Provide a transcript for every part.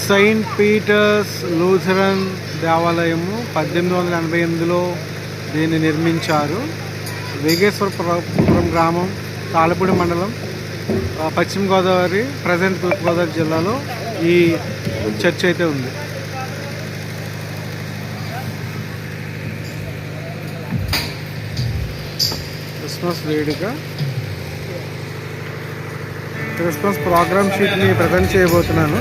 Saint Peter's Lutheran దేవాలయము 1888లో దీన్ని నిర్మించారు. వేగేశ్వరపురం గ్రామం, తాళపూడి మండలం, పశ్చిమ గోదావరి, ప్రజెంట్ తూర్పుగోదావరి జిల్లాలో ఈ చర్చ్ అయితే ఉంది. క్రిస్మస్ వేడుక, క్రిస్మస్ ప్రోగ్రామ్ షీట్ని ప్రజెంట్ చేయబోతున్నాను.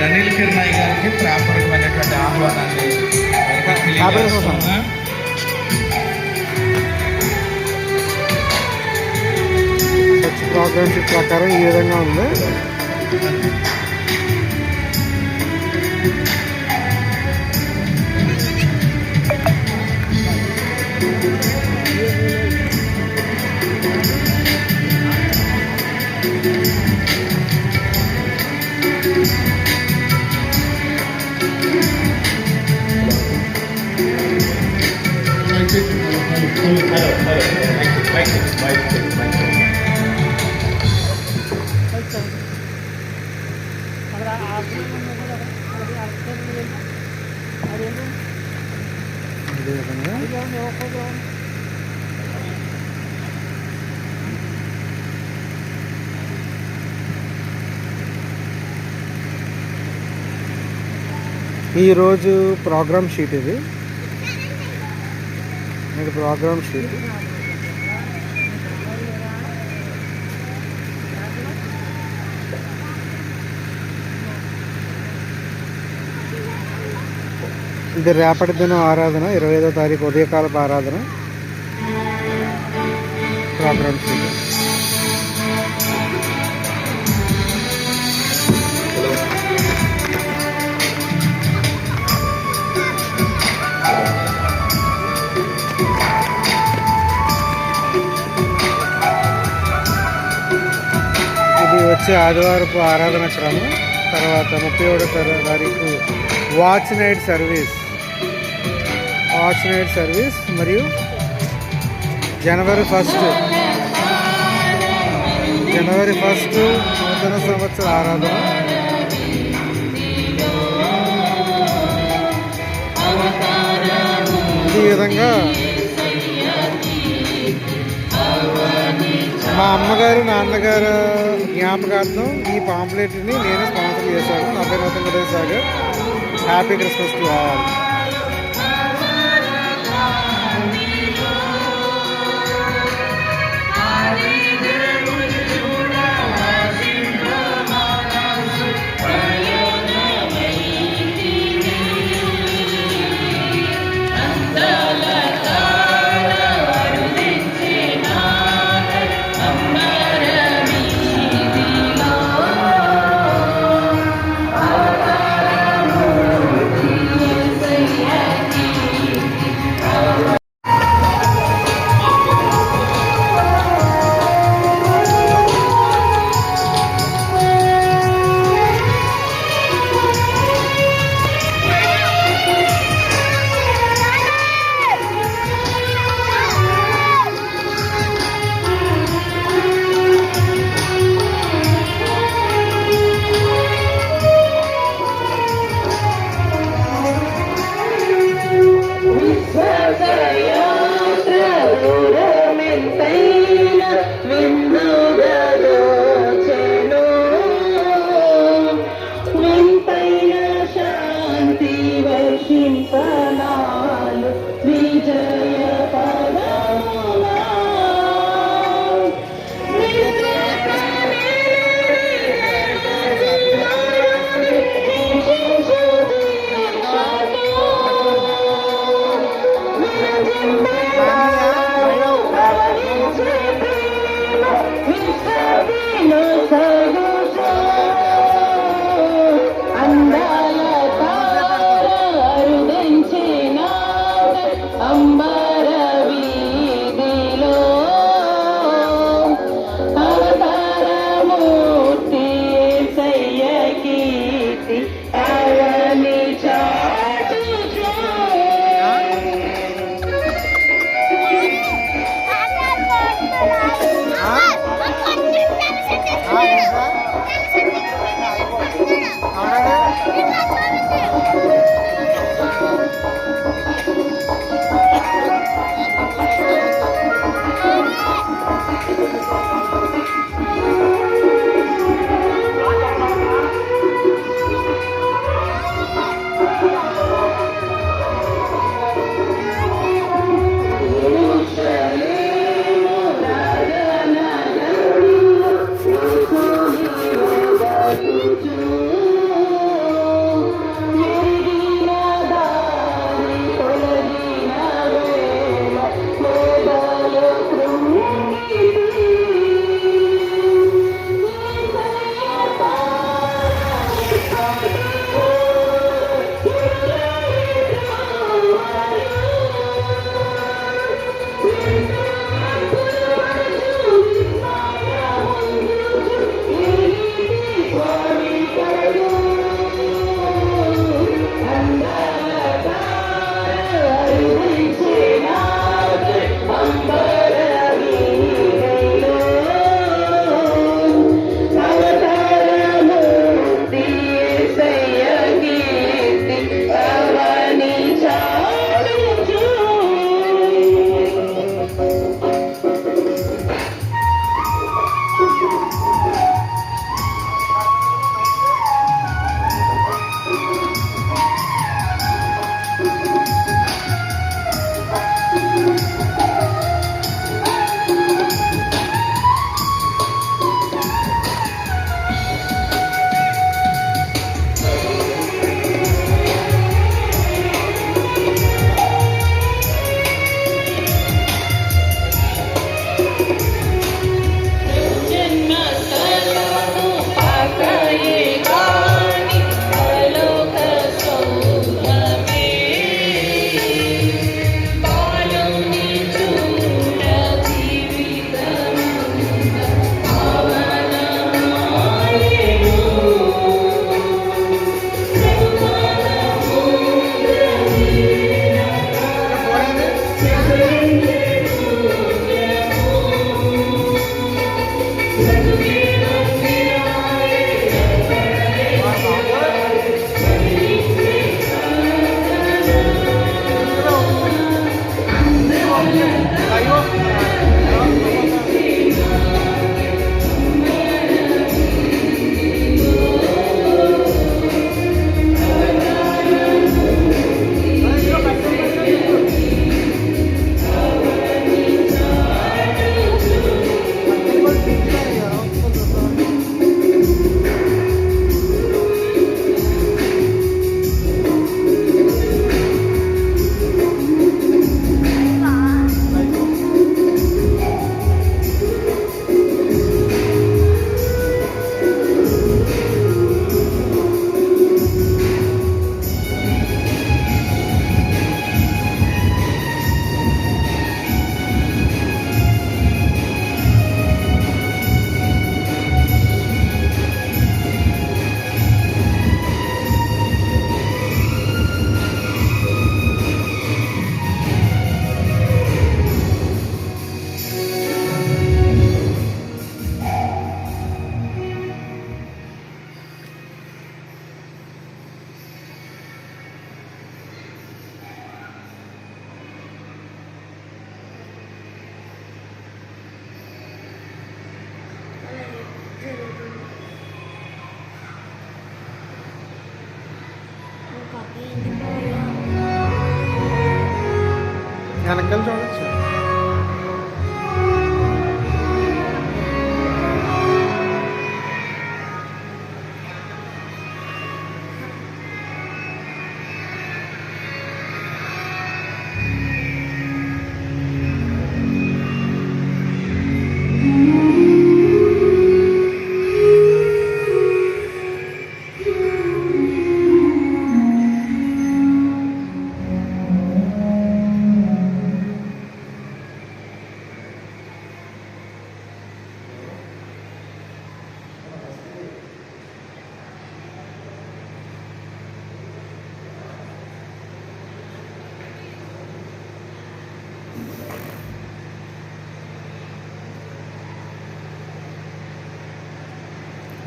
అనిల్ కిరణాయ్ గారికి ప్రాపర్మైనటువంటి ఆహ్వానాన్ని ప్రోగ్రామ్ షీట్ ప్రకారం ఈ విధంగా ఉంది. ఈరోజు ప్రోగ్రామ్ షీట్ ఇది ప్రోగ్రామ్ షీట్. ఇది రేపటి దినం ఆరాధన, 25వ తారీఖు ఉదయకాలపు ఆరాధన. Programme sheet. ఇది వచ్చే ఆదివారపు ఆరాధన క్రమం. తర్వాత 31వ తారీఖు వాచ్ నైట్ సర్వీస్ మరియు జనవరి 1 నూతన సంవత్సర ఆరాధన. ఈ విధంగా మా అమ్మగారు నాన్నగారు జ్ఞాపకార్థం ఈ పాంప్లెట్ని నేను స్పాన్సర్ చేశాను. నా పేరు Nutan Sagar. Happy Christmas to all.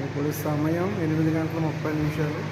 ఇప్పుడు సమయం 8:30. 8:30.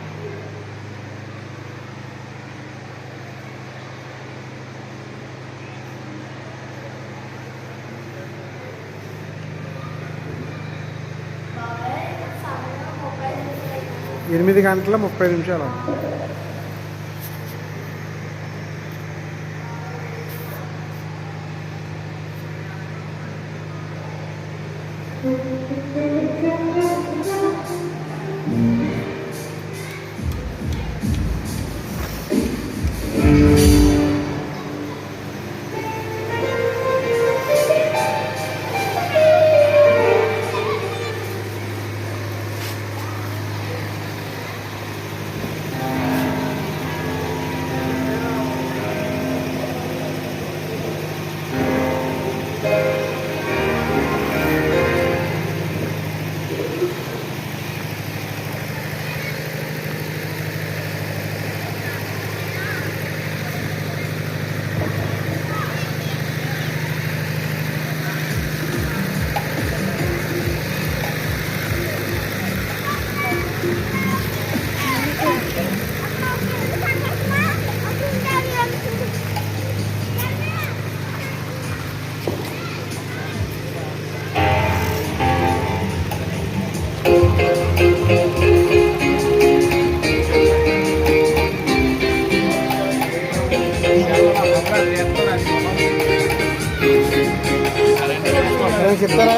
చెప్తారా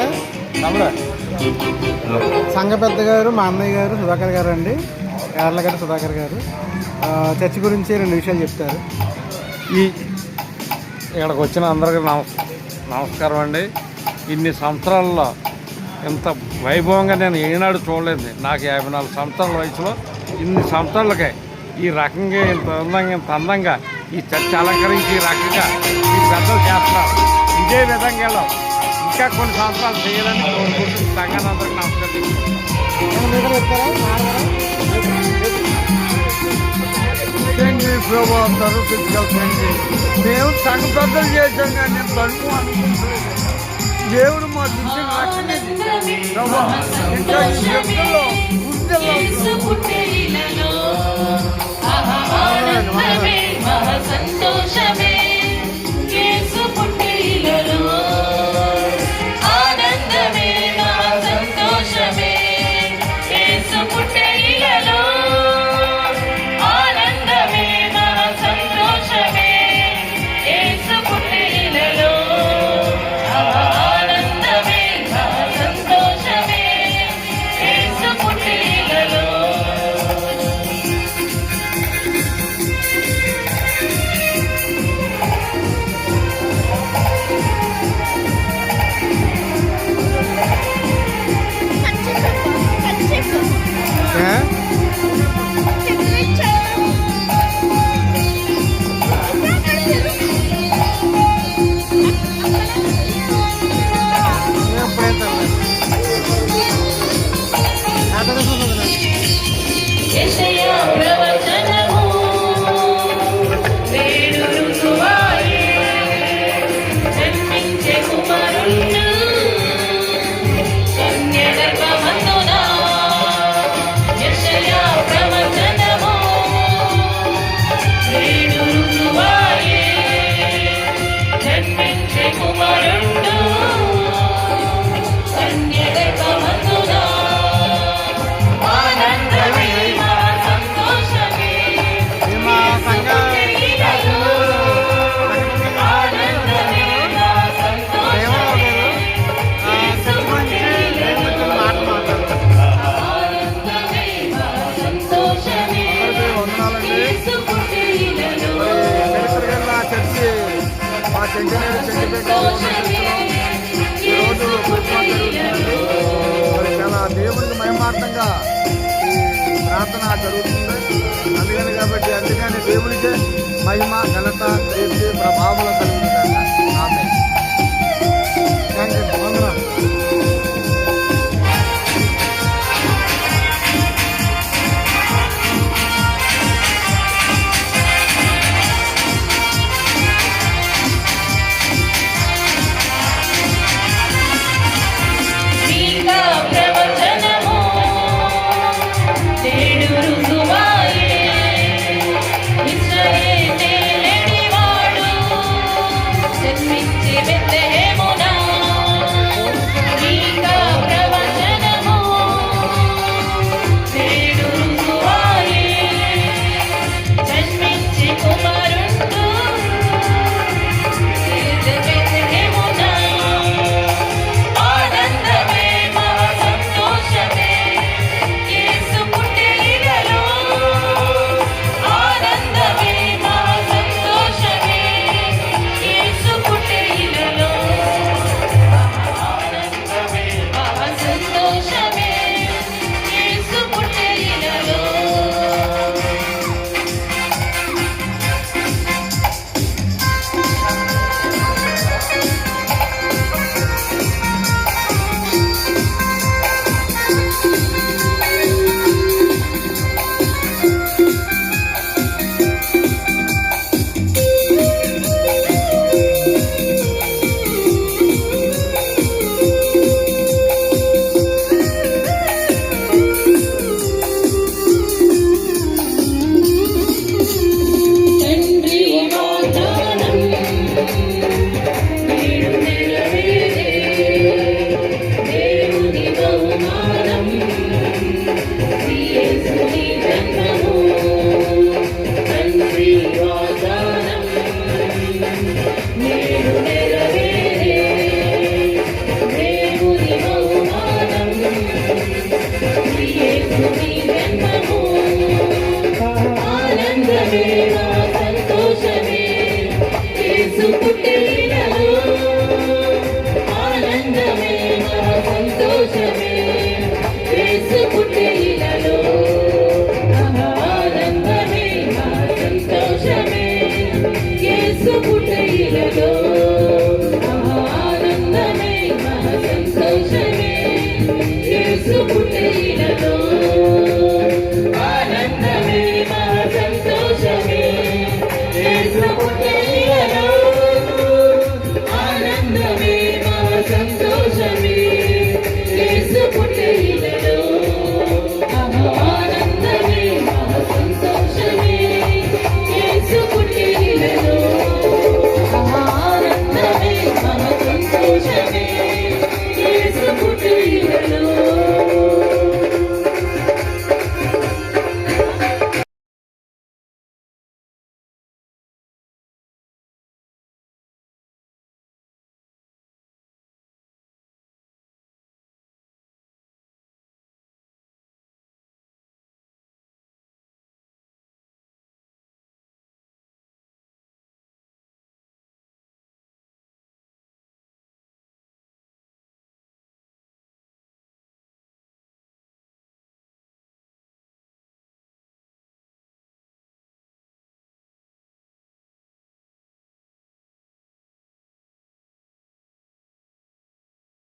సంఘ పెద్ద గారు, మా అన్నయ్య గారు సుధాకర్ గారు అండి, యార్లగడ్డ సుధాకర్ గారు చర్చి గురించి 2 విషయాలు చెప్తారు. ఇక్కడికి వచ్చిన అందరికీ నమస్కారం అండి. ఇన్ని సంవత్సరాల్లో ఇంత వైభవంగా నేను ఏనాడు చూడలేదు. నాకు 54 సంవత్సరాల వయసులో ఇన్ని సంవత్సరాలకే ఈ రకంగా ఇంత అందంగా ఈ చర్చ అలంకరించి ఈ రకంగా ఈ పెద్దలు చేస్తున్నారు. ఇదే విధంగా ఇంకా కొన్ని సంవత్సరాలు చేయాలని కోరుకుంటున్న సంఘాన్ని అందరికీ నమస్కారం. ప్రభు అందరూ ఫిజికల్ ఫ్రెండ్లీ. మేము సంఘ పెద్దలు చేసాం కానీ నేను తలుపు అనుకుంటున్నాను. దేవుడు మా దృష్టి ఇంకా ఈ వ్యక్తుల్లో చాలా దేవునికి మహిమార్థంగా ఈ ప్రార్థన జరుగుతుంది. అందుకని దేవునికే మహిమ, ఘనత, కీర్తి, ప్రభావాలు కలుగుతుంది. ఆమేన్. ప్రవచనము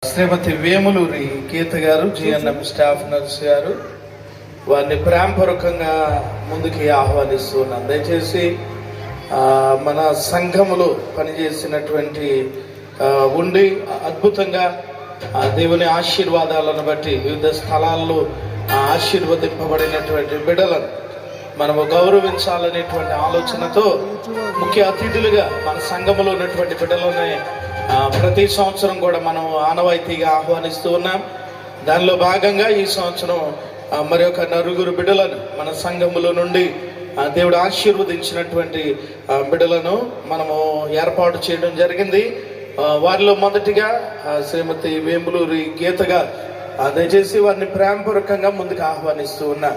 శ్రీమతి వేములూరి గీత గారు, జిఎన్ఎం స్టాఫ్ నర్స్ గారు, వారిని ప్రేమపూర్వకంగా ముందుకి ఆహ్వానిస్తున్నాం. దయచేసి మన సంఘములో పనిచేసినటువంటి ఉండి అద్భుతంగా దేవుని ఆశీర్వాదాలను బట్టి వివిధ స్థలాల్లో ఆశీర్వదింపబడినటువంటి బిడ్డలను మనము గౌరవించాలనేటువంటి ఆలోచనతో ముఖ్య అతిథులుగా మన సంఘములో ఉన్నటువంటి బిడ్డలని ప్రతి సంవత్సరం కూడా మనం ఆనవాయితీగా ఆహ్వానిస్తూ ఉన్నాం. దానిలో భాగంగా ఈ సంవత్సరం మరి ఒక నలుగురు బిడ్డలను మన సంఘములో నుండి దేవుడు ఆశీర్వదించినటువంటి బిడ్డలను మనము ఏర్పాటు చేయడం జరిగింది. వారిలో మొదటిగా శ్రీమతి వేములూరి గీతగా, దయచేసి వారిని ప్రేమపూర్వకంగా ముందుకు ఆహ్వానిస్తూ ఉన్నా.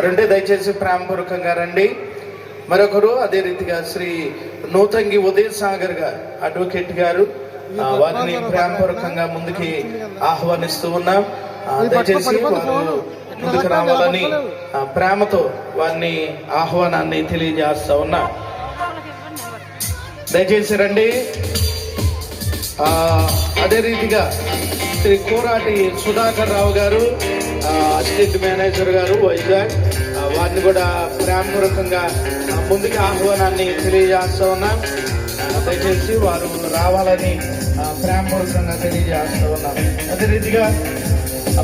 రండి, దయచేసి ప్రేమపూర్వకంగా రండి. మరొకరు అదే రీతిగా శ్రీ నూతంగి ఉదయ్ సాగర్ గారు, అడ్వకేట్ గారు, వారిని ప్రేమపూర్వకంగా ముందుకి ఆహ్వానిస్తూ ఉన్నాం. దయచేసి వారు ముందుకు రావాలని ప్రేమతో వారిని ఆహ్వానాన్ని తెలియజేస్తా ఉన్నా. దయచేసి రండి. అదే రీతిగా శ్రీ కోరాటి సుధాకర్ రావు గారు, అసిస్టెంట్ మేనేజర్ గారు, వైజాగ్, వారిని కూడా ప్రేమపూర్వకంగా ముందుకు ఆహ్వానాన్ని తెలియజేస్తా ఉన్నాం. దయచేసి వారు రావాలని ప్రేమపూర్వకంగా తెలియజేస్తా ఉన్నాం. అదే రీతిగా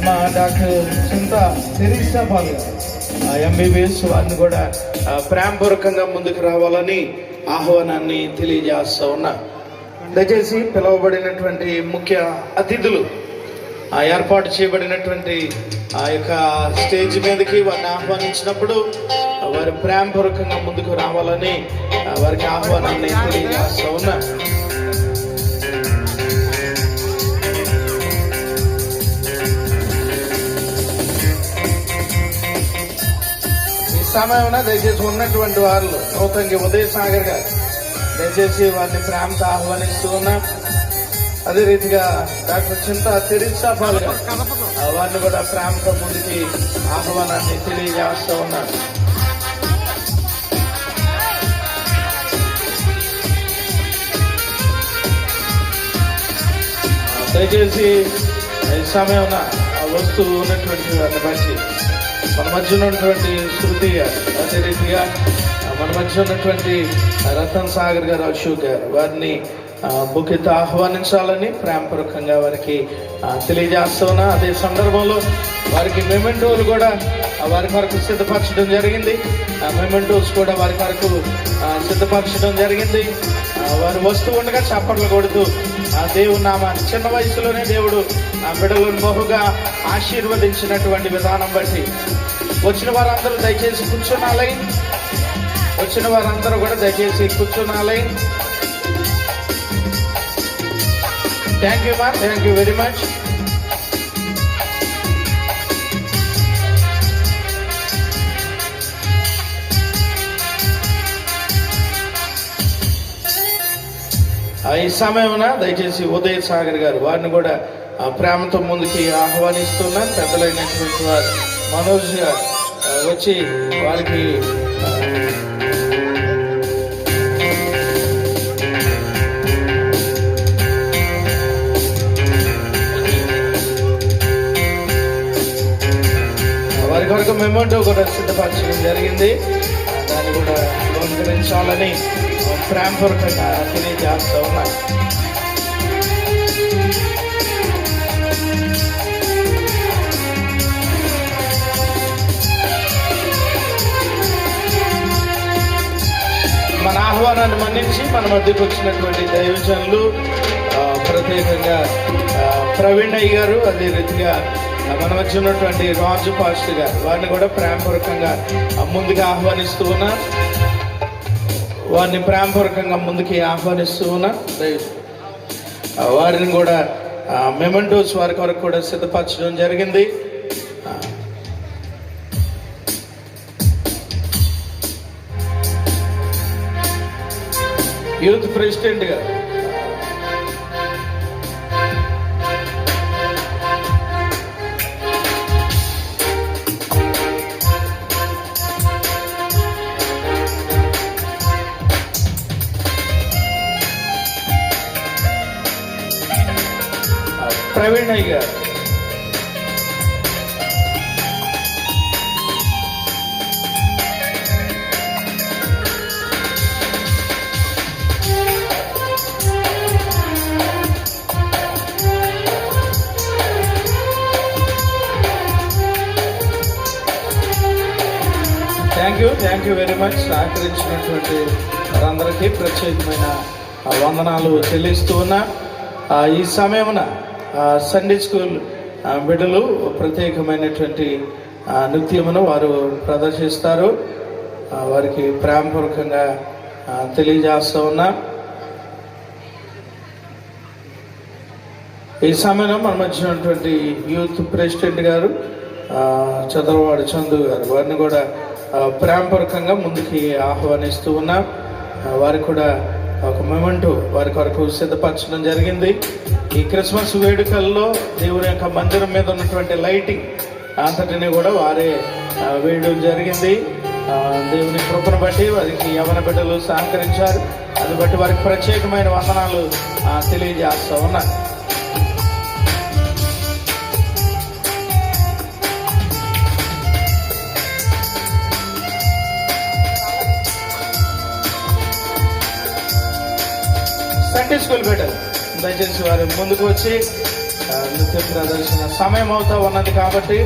మా డాక్టర్ చింత తెరీసా పాల్ ఎంబీబీఎస్, వారిని కూడా ప్రేమపూర్వకంగా ముందుకు రావాలని ఆహ్వానాన్ని తెలియజేస్తా ఉన్నా. దయచేసి పిలువబడినటువంటి ముఖ్య అతిథులు ఏర్పాటు చేయబడినటువంటి ఆ యొక్క స్టేజ్ మీదకి వారిని ఆహ్వానించినప్పుడు వారి ప్రేమపూర్వకంగా ముందుకు రావాలని వారికి ఆహ్వానాన్ని తెలియజేస్తా ఉన్నా. ఈ సమయంలో దయచేసి ఉన్నటువంటి వారు నూతంగి ఉదయ్ సాగర్ గారు, దయచేసి వారిని ప్రేమతో ఆహ్వానిస్తూ ఉన్నా. అదే రీతిగా డాక్టర్ చింత తెరీసా పాల్ గారు, వారిని కూడా ప్రేమతో ముందుకి ఆహ్వానాన్ని తెలియజేస్తూ ఉన్నారు. దయచేసి ఈ సమయం వస్తూ ఉన్నటువంటి వారిని బట్టి మన మధ్య ఉన్నటువంటి శృతి గారు, అదే రీతిగా మన మధ్య ఉన్నటువంటి రతన్ సాగర్ గారు, అశోక్ గారు, వారిని బుకితో ఆహ్వానించాలని ప్రేమపూర్వకంగా వారికి తెలియజేస్తా ఉన్నా. అదే సందర్భంలో వారికి మెమెంటోలు కూడా వారి కొరకు సిద్ధపరచడం జరిగింది. మెమెంటోస్ కూడా వారి కొరకు సిద్ధపరచడం జరిగింది. వారు వస్తూ ఉండగా చప్పట్లు కొడుతూ దేవుని నామాన్ని, చిన్న వయసులోనే దేవుడు బిడ్డలను బహుగా ఆశీర్వదించినటువంటి విధానం బట్టి వచ్చిన వారందరూ దయచేసి కూర్చున్నాలి. వచ్చిన వారందరూ కూడా దయచేసి కూర్చున్నాలి. Thank you ma'am, thank you very much. ఈ సమయమున దయచేసి ఉదయ్ సాగర్ గారు, వారిని కూడా ప్రేమతో ముందుకి ఆహ్వానిస్తున్నారు. పెద్దలైనటువంటి వారు మనోజ్ గారు వచ్చి వారికి వారి కొరకు మెమోంటో కూడా సిద్ధపరచడం జరిగింది. దాన్ని కూడా బహుకరించాలని ప్రేమపూర్వకంగా తెలియజేస్తూ ఉన్నాయి. మన ఆహ్వానాన్ని మన్నించి మన మధ్యకు వచ్చినటువంటి దైవజనులు, ప్రత్యేకంగా ప్రవీణ్ అయ్య గారు, అదే రీతిగా మన మధ్య ఉన్నటువంటి రాజు పాస్టర్ గారు, వారిని కూడా ప్రేమపూర్వకంగా ముందుకు ఆహ్వానిస్తూ ఉన్నా. వారిని ప్రేమపూర్వకంగా ముందుకి ఆహ్వానిస్తూ ఉన్నా. వారిని కూడా మెమెంటోస్ వారి కొరకు కూడా సిద్ధపరచడం జరిగింది. యూత్ ప్రెసిడెంట్ గారు, గారు. Thank you very much. సహకరించినటువంటి వారందరికీ ప్రత్యేకమైన వందనాలు చెల్లిస్తూ ఉన్నా. ఈ సమయమున సండే స్కూల్ బిడ్డలు ప్రత్యేకమైనటువంటి నృత్యమును వారు ప్రదర్శిస్తారు. వారికి ప్రేమపూర్వకంగా తెలియజేస్తూ ఉన్నా. ఈ సమయంలో మన మధ్య ఉన్నటువంటి యూత్ ప్రెసిడెంట్ గారు చంద్రవాడు చందు గారు, వారిని కూడా ప్రేమపూర్వకంగా ముందుకి ఆహ్వానిస్తూ ఉన్నాం. వారికి కూడా ఒక మొమెంటు వారి కొరకు సిద్ధపరచడం జరిగింది. ఈ క్రిస్మస్ వేడుకల్లో దేవుని యొక్క మందిరం మీద ఉన్నటువంటి లైటింగ్ అంతటిని కూడా వారే వేయడం జరిగింది. దేవుని కృపను బట్టి వారికి యవన బిడ్డలు సహకరించారు. అది బట్టి వారికి ప్రత్యేకమైన వందనాలు తెలియజేస్తూ ఉన్నారు. సండే స్కూల్ బిడ్డలు దయచేసి వారు ముందుకు వచ్చి నృత్య ప్రదర్శన సమయం అవుతా ఉన్నది కాబట్టి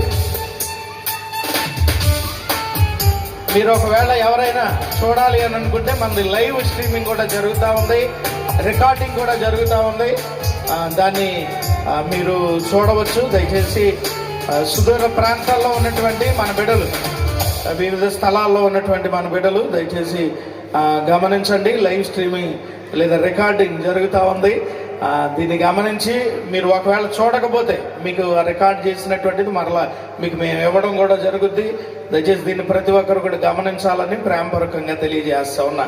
మీరు ఒకవేళ ఎవరైనా చూడాలి అని అనుకుంటే మనది లైవ్ స్ట్రీమింగ్ కూడా జరుగుతూ ఉంది, రికార్డింగ్ కూడా జరుగుతూ ఉంది. దాన్ని మీరు చూడవచ్చు. దయచేసి సుదూర ప్రాంతాల్లో ఉన్నటువంటి మన బిడ్డలు, వివిధ స్థలాల్లో ఉన్నటువంటి మన బిడ్డలు దయచేసి గమనించండి. లైవ్ స్ట్రీమింగ్ లేదా రికార్డింగ్ జరుగుతూ ఉంది. దీన్ని గమనించి మీరు ఒకవేళ చూడకపోతే మీకు రికార్డ్ చేసినటువంటిది మరలా మీకు మేము ఇవ్వడం కూడా జరుగుద్ది. దయచేసి దీన్ని ప్రతి ఒక్కరు కూడా గమనించాలని ప్రేమపూర్వకంగా తెలియజేస్తా ఉన్నా.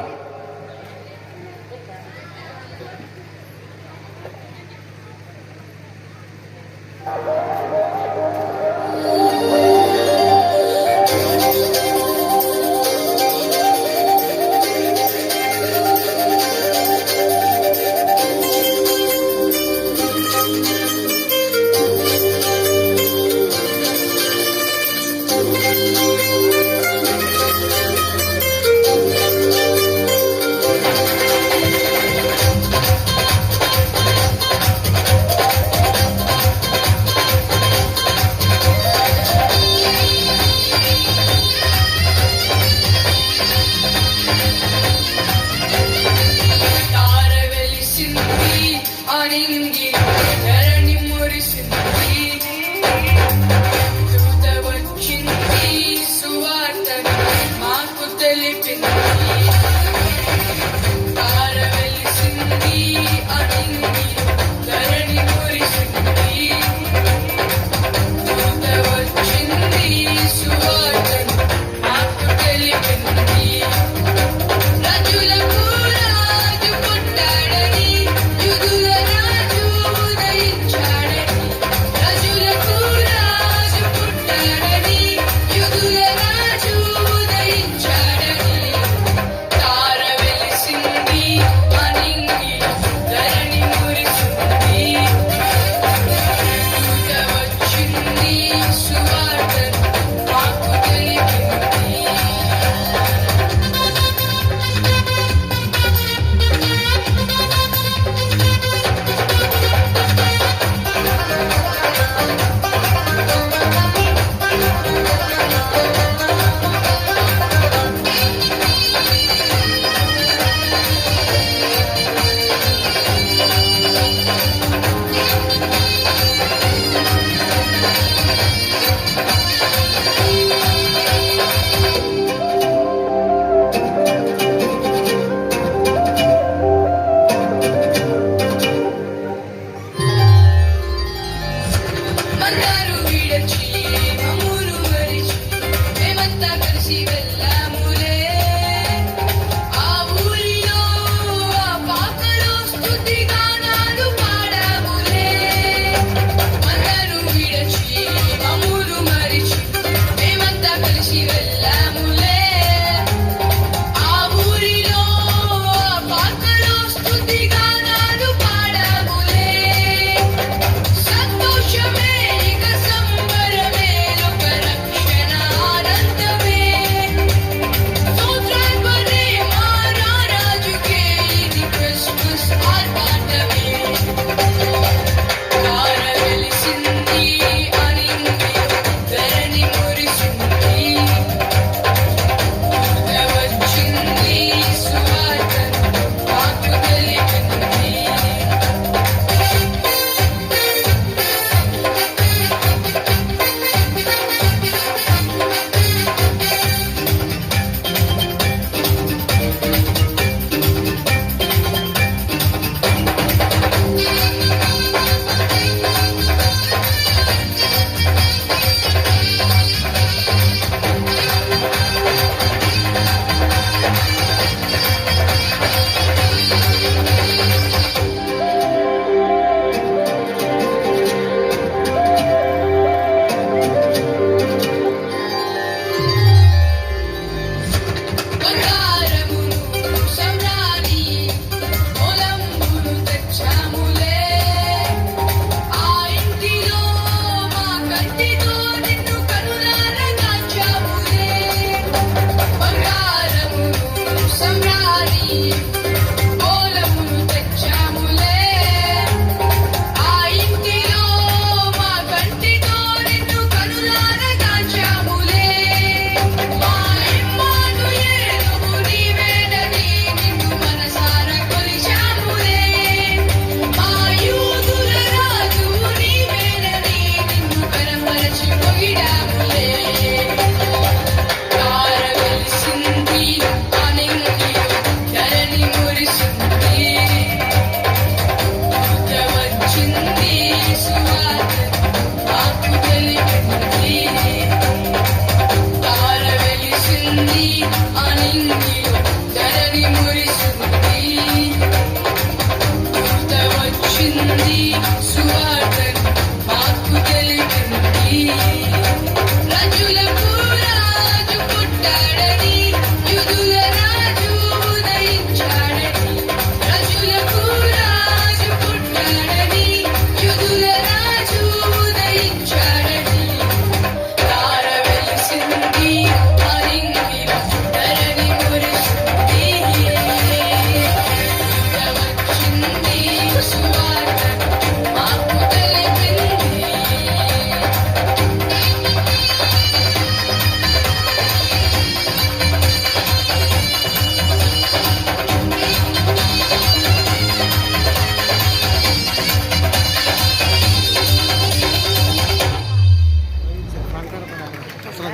Show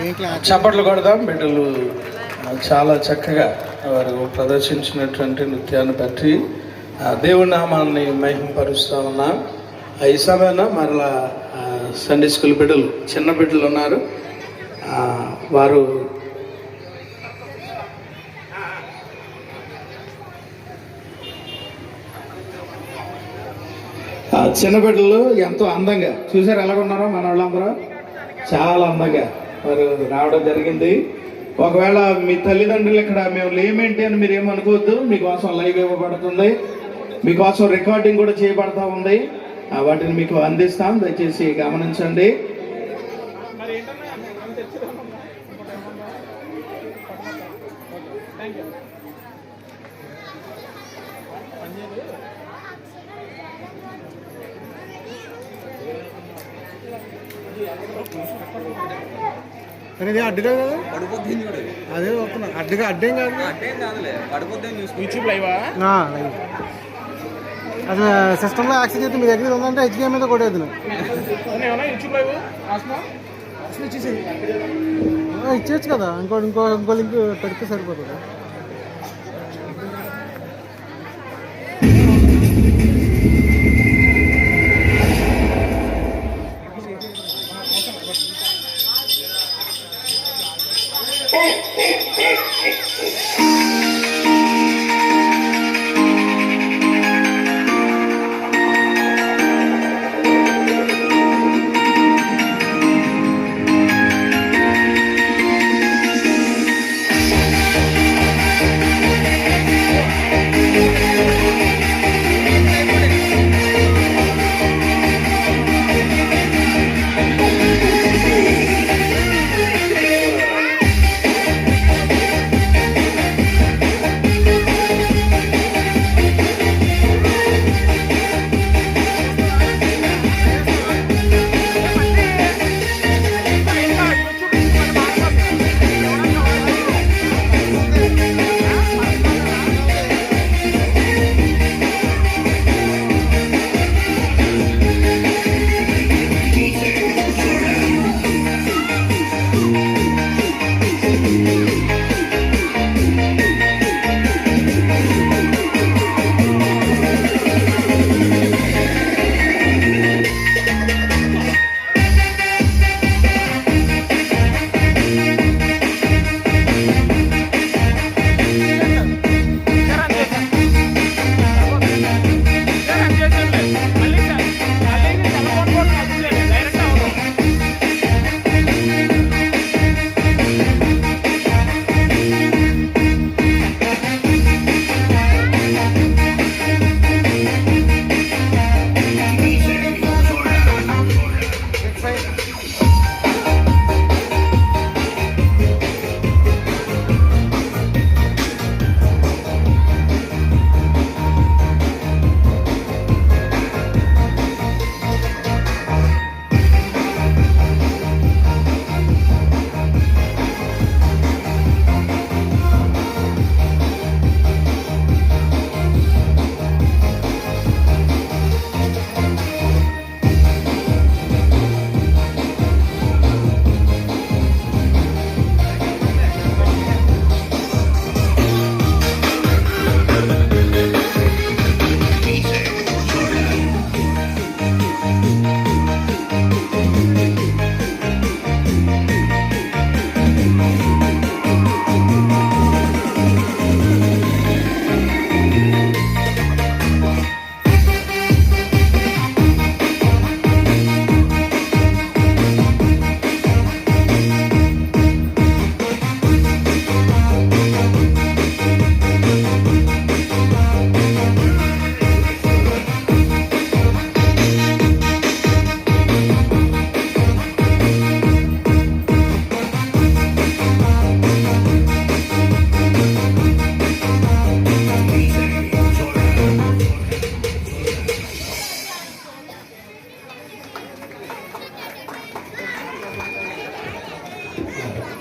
దీంట్లో చప్పట్లు కొడదాం. బిడ్డలు చాలా చక్కగా వారు ప్రదర్శించినటువంటి నృత్యాన్ని బట్టి దేవుని నామాన్ని మహిమపరుస్తూ ఉన్నాం. ఈ సమయాన మరలా సండే స్కూల్ బిడ్డలు, చిన్న బిడ్డలు ఉన్నారు. వారు చిన్న బిడ్డలు ఎంతో అందంగా చూసారు, ఎలాగున్నారో మన వాళ్ళందరూ చాలా అందంగా వారు రావడం జరిగింది. ఒకవేళ మీ తల్లిదండ్రులు ఇక్కడ మేము లేమేంటి అని మీరు ఏమనుకోవద్దు. మీకోసం లైవ్ ఇవ్వబడుతుంది, మీకోసం రికార్డింగ్ కూడా చేయబడతా ఉంది. వాటిని మీకు అందిస్తాం, దయచేసి గమనించండి. ఇది అడ్డుగా కదా, అదే వస్తున్నా అడ్డుగా, అడ్డేం కాదు, అది సిస్టంలో యాక్సెస్ చేస్తే మీ దగ్గర ఉందంటే హెచ్డిఎం మీద కొట్టేది ఇచ్చేయచ్చు కదా. ఇంకో లింక్ పెడితే సరిపోతుంది.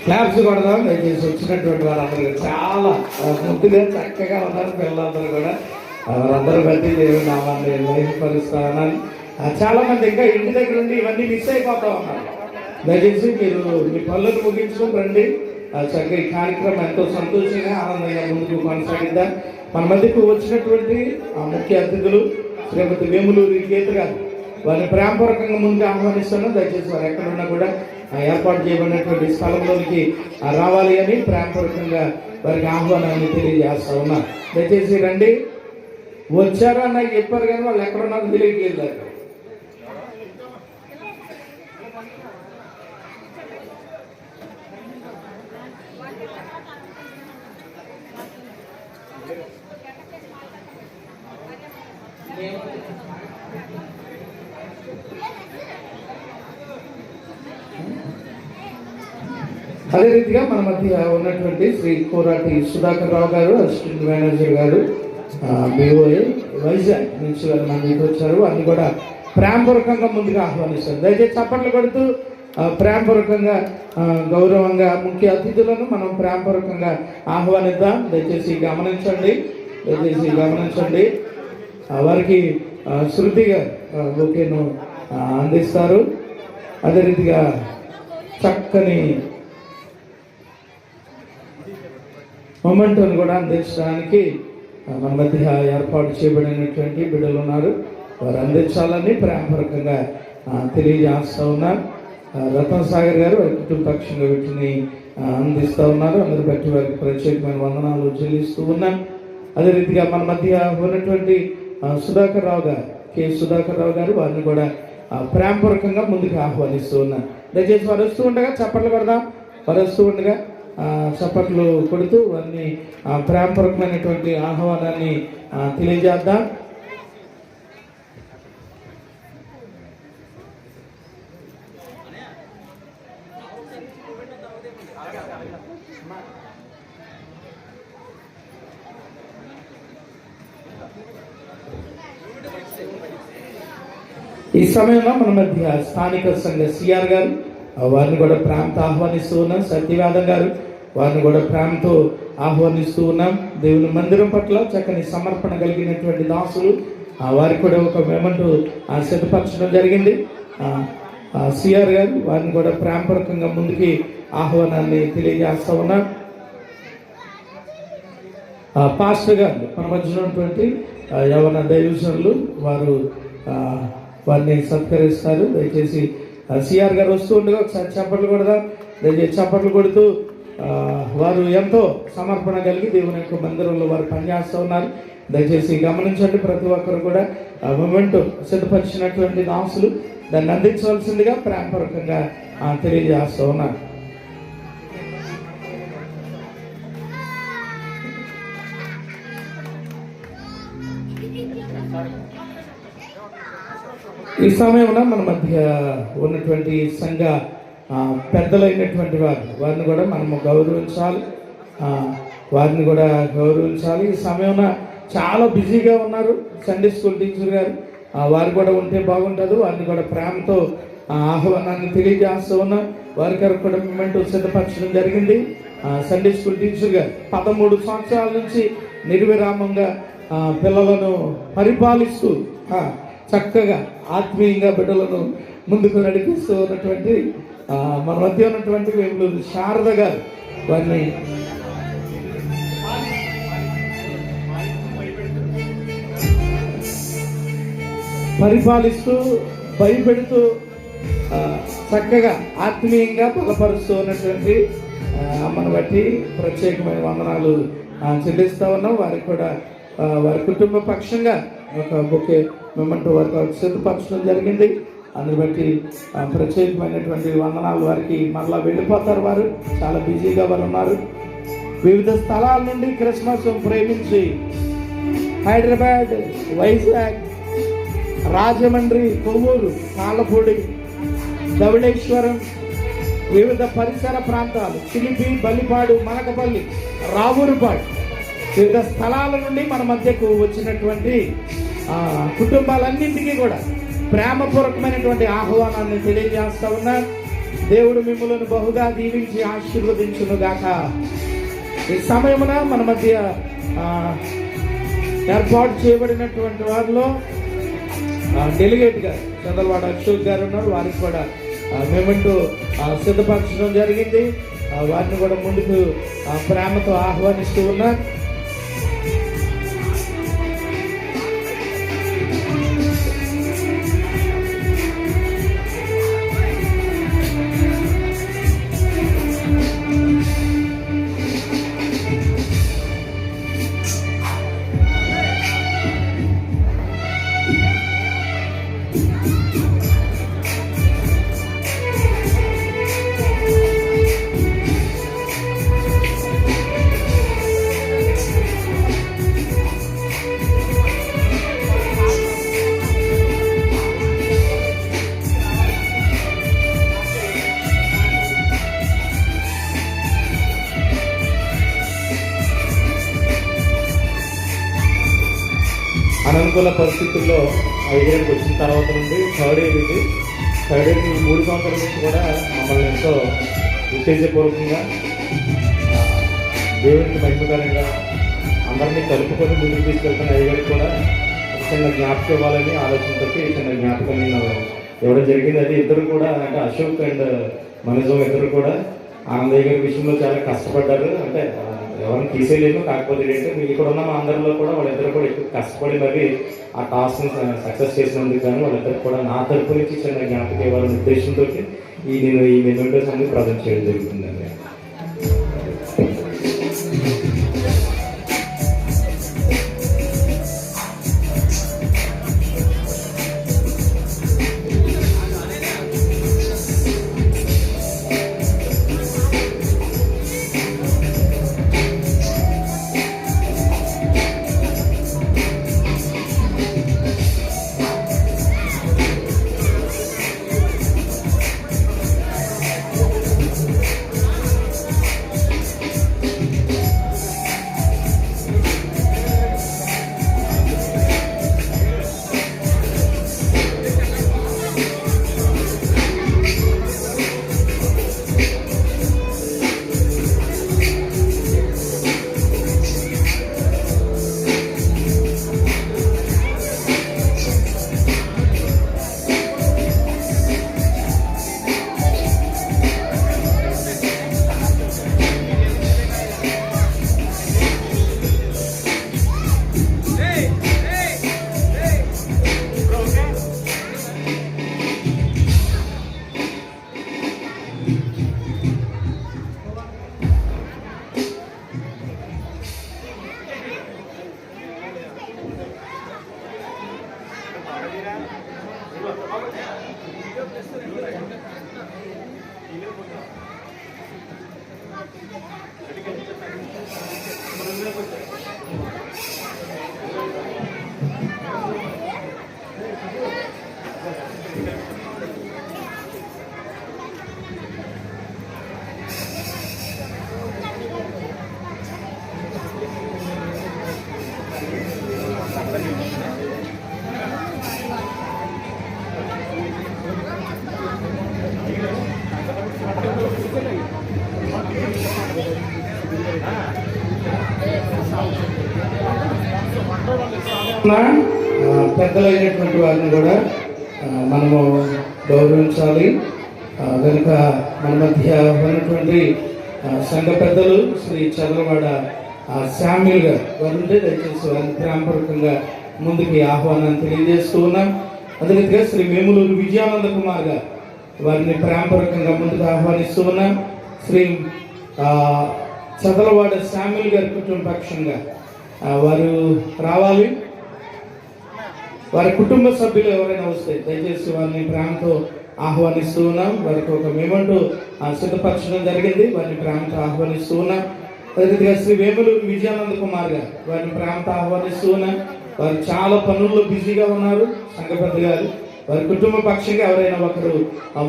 క్లాప్స్ కొడదాం. దయచేసి వచ్చినటువంటి వారందరూ చాలా ముద్దుగా చక్కగా ఉన్నారు పిల్లలందరూ కూడా. వారందరూ బట్టి దేవుని నామాన్ని మహిమపరుస్తా ఉన్నాను. చాలా మంది ఇంకా ఇంటి దగ్గర ఉండి ఇవన్నీ మిస్ అయిపోతా ఉన్నారు. దయచేసి మీరు మీ పనులను ముగించుకొని రండి. చక్కగా ఈ కార్యక్రమం ఎంతో సంతోషంగా ఆనందంగా ముందుకు కొనసాగిద్దాం. మన మధ్యకు వచ్చినటువంటి ముఖ్య అతిథులు శ్రీమతి వేములూరి గీత గారు, వారిని ప్రేమపూర్వకంగా ముందుకు ఆహ్వానిస్తున్నాం. దయచేసి వారు ఎక్కడున్నా కూడా ఏర్పాటు చేయబడినటువంటి స్థలంలోనికి రావాలి అని ప్రేమపూర్వకంగా వారికి ఆహ్వానాన్ని తెలియజేస్తా ఉన్నా. దయచేసి రండి. వచ్చారు అని నాకు చెప్పారు కానీ వాళ్ళు ఎక్కడున్నారో తెలియజేయలేదు. అదే రీతిగా మన మధ్య ఉన్నటువంటి శ్రీ కోరాటి సుధాకర్ రావు గారు, అసిస్టెంట్ మేనేజర్ గారు, BOA వైజాగ్ నుంచి మన మధ్యకి వచ్చారు. వారిని కూడా ప్రేమపూర్వకంగా ముందుగా ఆహ్వానిస్తారు. దయచేసి చప్పట్లు కొడుతూ ప్రేమపూర్వకంగా గౌరవంగా ముఖ్య అతిథులను మనం ప్రేమపూర్వకంగా ఆహ్వానిద్దాం. దయచేసి గమనించండి. వారికి శృతి గారు బొకేను అందిస్తారు. అదే రీతిగా చక్కని మొమెంటోని కూడా అందించడానికి మన మధ్య ఏర్పాటు చేయబడినటువంటి బిడ్డలు ఉన్నారు. వారు అందించాలని ప్రేమపూర్వకంగా తెలియజేస్తూ ఉన్నారు. రతన్ సాగర్ గారు వారి కుటుంబ పక్షంగా వీటిని అందిస్తూ ఉన్నారు. అందరూ బట్టి వారికి ప్రత్యేకమైన వందనాలు చెల్లిస్తూ ఉన్నాం. అదే రీతిగా మన మధ్య ఉన్నటువంటి సుధాకర్ రావు గారు, సుధాకర్ రావు గారు, వారిని కూడా ప్రేమపూర్వకంగా ముందుకు ఆహ్వానిస్తూ ఉన్నారు. దయచేసి వారు వస్తూ ఉండగా చప్పట్లు కొడదాం. వారు వస్తూ ఉండగా చప్పట్లు కొడుతూ వారిని ప్రేమపూర్వకమైనటువంటి ఆహ్వానాన్ని తెలియజేద్దాం. ఈ సమయంలో మన మధ్య స్థానిక సంఘ CR గారు, వారిని కూడా ప్రేమతో ఆహ్వానిస్తూ ఉన్నాం. సత్యవేదం గారు, వారిని కూడా ప్రేమతో ఆహ్వానిస్తూ ఉన్నాం. దేవుని మందిరం పట్ల చక్కని సమర్పణ కలిగినటువంటి దాసులు, వారికి కూడా ఒక మెమెంటో సిద్ధపరచడం జరిగింది. CR గారు, వారిని కూడా ప్రేమపూర్వకంగా ముందుకి ఆహ్వానాన్ని తెలియజేస్తూ ఉన్నాం. పాస్టర్ గారు మన మధ్య ఉన్నటువంటి యవన దైవజనులు, వారిని సత్కరిస్తారు. దయచేసి CR గారు వస్తూ ఉండగా ఒకసారి చప్పట్లు కొడదాం. దయచేసి చప్పట్లు కొడుతూ వారు ఎంతో సమర్పణ కలిగి దేవుని యొక్క మందిరంలో వారు పనిచేస్తూ ఉన్నారు. దయచేసి గమనించండి. ప్రతి ఒక్కరు కూడా మొమెంటో సిద్ధపరిచినటువంటి దాసులు దాన్ని అందించవలసిందిగా ప్రేమపూర్వకంగా తెలియజేస్తూ ఉన్నారు. ఈ సమయంలో మన మధ్య ఉన్నటువంటి సంఘ పెద్దలైనటువంటి వారిని కూడా మనము గౌరవించాలి. ఈ సమయంలో చాలా బిజీగా ఉన్నారు సండే స్కూల్ టీచర్ గారు. వారు కూడా ఉంటే బాగుంటుంది. వారిని కూడా ప్రేమతో ఆహ్వానాన్ని తెలియజేస్తూ ఉన్నాం. వారి కొరకు కూడా మూమెంట్ సిద్ధపరచడం జరిగింది. సండే స్కూల్ టీచర్ గారు 13 సంవత్సరాల నుంచి నిర్విరామంగా పిల్లలను పరిపాలిస్తూ చక్కగా ఆత్మీయంగా బిడ్డలను ముందుకు నడిపిస్తూ ఉన్నటువంటి మన మధ్య ఉన్నటువంటి వేములూరి శారద గారు, వారిని పరిపాలిస్తూ భయపెడుతూ చక్కగా ఆత్మీయంగా బలపరుస్తూ ఉన్నటువంటి అమ్మను బట్టి ప్రత్యేకమైన వందనాలు చెల్లిస్తూ ఉన్నాం. వారికి కూడా వారి కుటుంబ పక్షంగా ఒక బొకే మొమెంటో వారికి సిద్ధపరచడం జరిగింది. అందుని బట్టి ప్రత్యేకమైనటువంటి వందనాలు. వారికి మరలా వెళ్ళిపోతారు. వారు చాలా బిజీగా వారు ఉన్నారు. వివిధ స్థలాల నుండి క్రిస్మస్ ప్రేమించి హైదరాబాద్, వైజాగ్, రాజమండ్రి, కొవ్వూరు, తాళ్ళపూడి, ధవళేశ్వరం, వివిధ పరిసర ప్రాంతాలు, చిలిపి, బల్లిపాడు, మనకపల్లి, రావూరుపాడు, వివిధ స్థలాల నుండి మన మధ్యకు వచ్చినటువంటి కుటుంబాలన్నింటికీ కూడా ప్రేమపూర్వకమైనటువంటి ఆహ్వానాన్ని తెలియజేస్తా ఉన్నా. దేవుడు మిమ్మల్ని బహుగా దీవించి ఆశీర్వదించును గాక. ఈ సమయమున మన మధ్య ఏర్పాటు చేయబడినటువంటి వారిలో డెలిగేట్ గారు చంద్రవాడ అశోక్ గారు ఉన్నారు. వారికి కూడా మేమంటూ సిద్ధపరచడం జరిగింది. వారిని కూడా ముందుకు ప్రేమతో ఆహ్వానిస్తూ ఉన్నారు. అననుకూల పరిస్థితుల్లో ఐదేళ్ళకి వచ్చిన తర్వాత నుండి థర్డ్ ఇయర్ ఈ 3 సంవత్సరాల నుంచి కూడా మమ్మల్ని ఎంతో ఉత్తేజపూర్వకంగా దేవునికి మహిమకరంగా అందరినీ కలుపుకొని ముందుకు తీసుకెళ్తున్న అయ్యగారికి కూడా చిన్న జ్ఞాపకం ఇవ్వాలని ఆలోచనతో చిన్న జ్ఞాపకం నేను ఇవ్వడం జరిగింది. అది ఇద్దరు కూడా అంటే అశోక్ అండ్ మనోజం ఇద్దరు కూడా ఆనందయ్య గారి విషయంలో చాలా కష్టపడ్డారు. అంటే ఎవరిని తీసేయలేము, కాకపోతే ఏంటంటే ఇక్కడ ఉన్న మా అందరిలో కూడా వాళ్ళిద్దరు కూడా ఎక్కువ కష్టపడి మరి ఆ టాస్క్ని సక్సెస్ చేసినందుకు కానీ వాళ్ళిద్దరు కూడా నా తరపు నుంచి చిన్న జ్ఞాపకం ఇవ్వాలనే ఉద్దేశంతో నేను ఈ మెమెంటోస్ అనేది ప్రజెంట్ చేయడం జరుగుతుందండి. పెద్దలైనటువంటి వారిని కూడా మనము గౌరవించాలి. కనుక మన మధ్య ఉన్నటువంటి సంఘ పెద్దలు శ్రీ చదలవాడ శామ్యుల్ గారు వారుంటే దయచేసి వారిని ప్రేమపూర్వకంగా ముందుకి ఆహ్వానాన్ని తెలియజేస్తూ ఉన్నాం. అదే రీతిగా శ్రీ వేములూరు విజయానంద కుమార్ గారు వారిని ప్రేమపూర్వకంగా ముందుకు ఆహ్వానిస్తూ ఉన్నాం. శ్రీ చదలవాడ శామ్యుల్ గారి కుటుంబ పక్షంగా వారు రావాలి. వారి కుటుంబ సభ్యులు ఎవరైనా వస్తే దయచేసి వారిని ప్రేమతో ఆహ్వానిస్తూ ఉన్నాం. వారికి ఒక మేమంటూ సిద్ధపరచడం జరిగింది. వారిని ప్రేమతో ఆహ్వానిస్తూ ఉన్నాం. అదే రీతిగా శ్రీ వేములూరు విజయానంద కుమార్ గారు వారిని ప్రేమతో ఆహ్వానిస్తూ ఉన్నాం. వారు చాలా పనుల్లో బిజీగా ఉన్నారు. సంఘ పెద్ద గారు వారి కుటుంబ పక్షంగా ఎవరైనా ఒకరు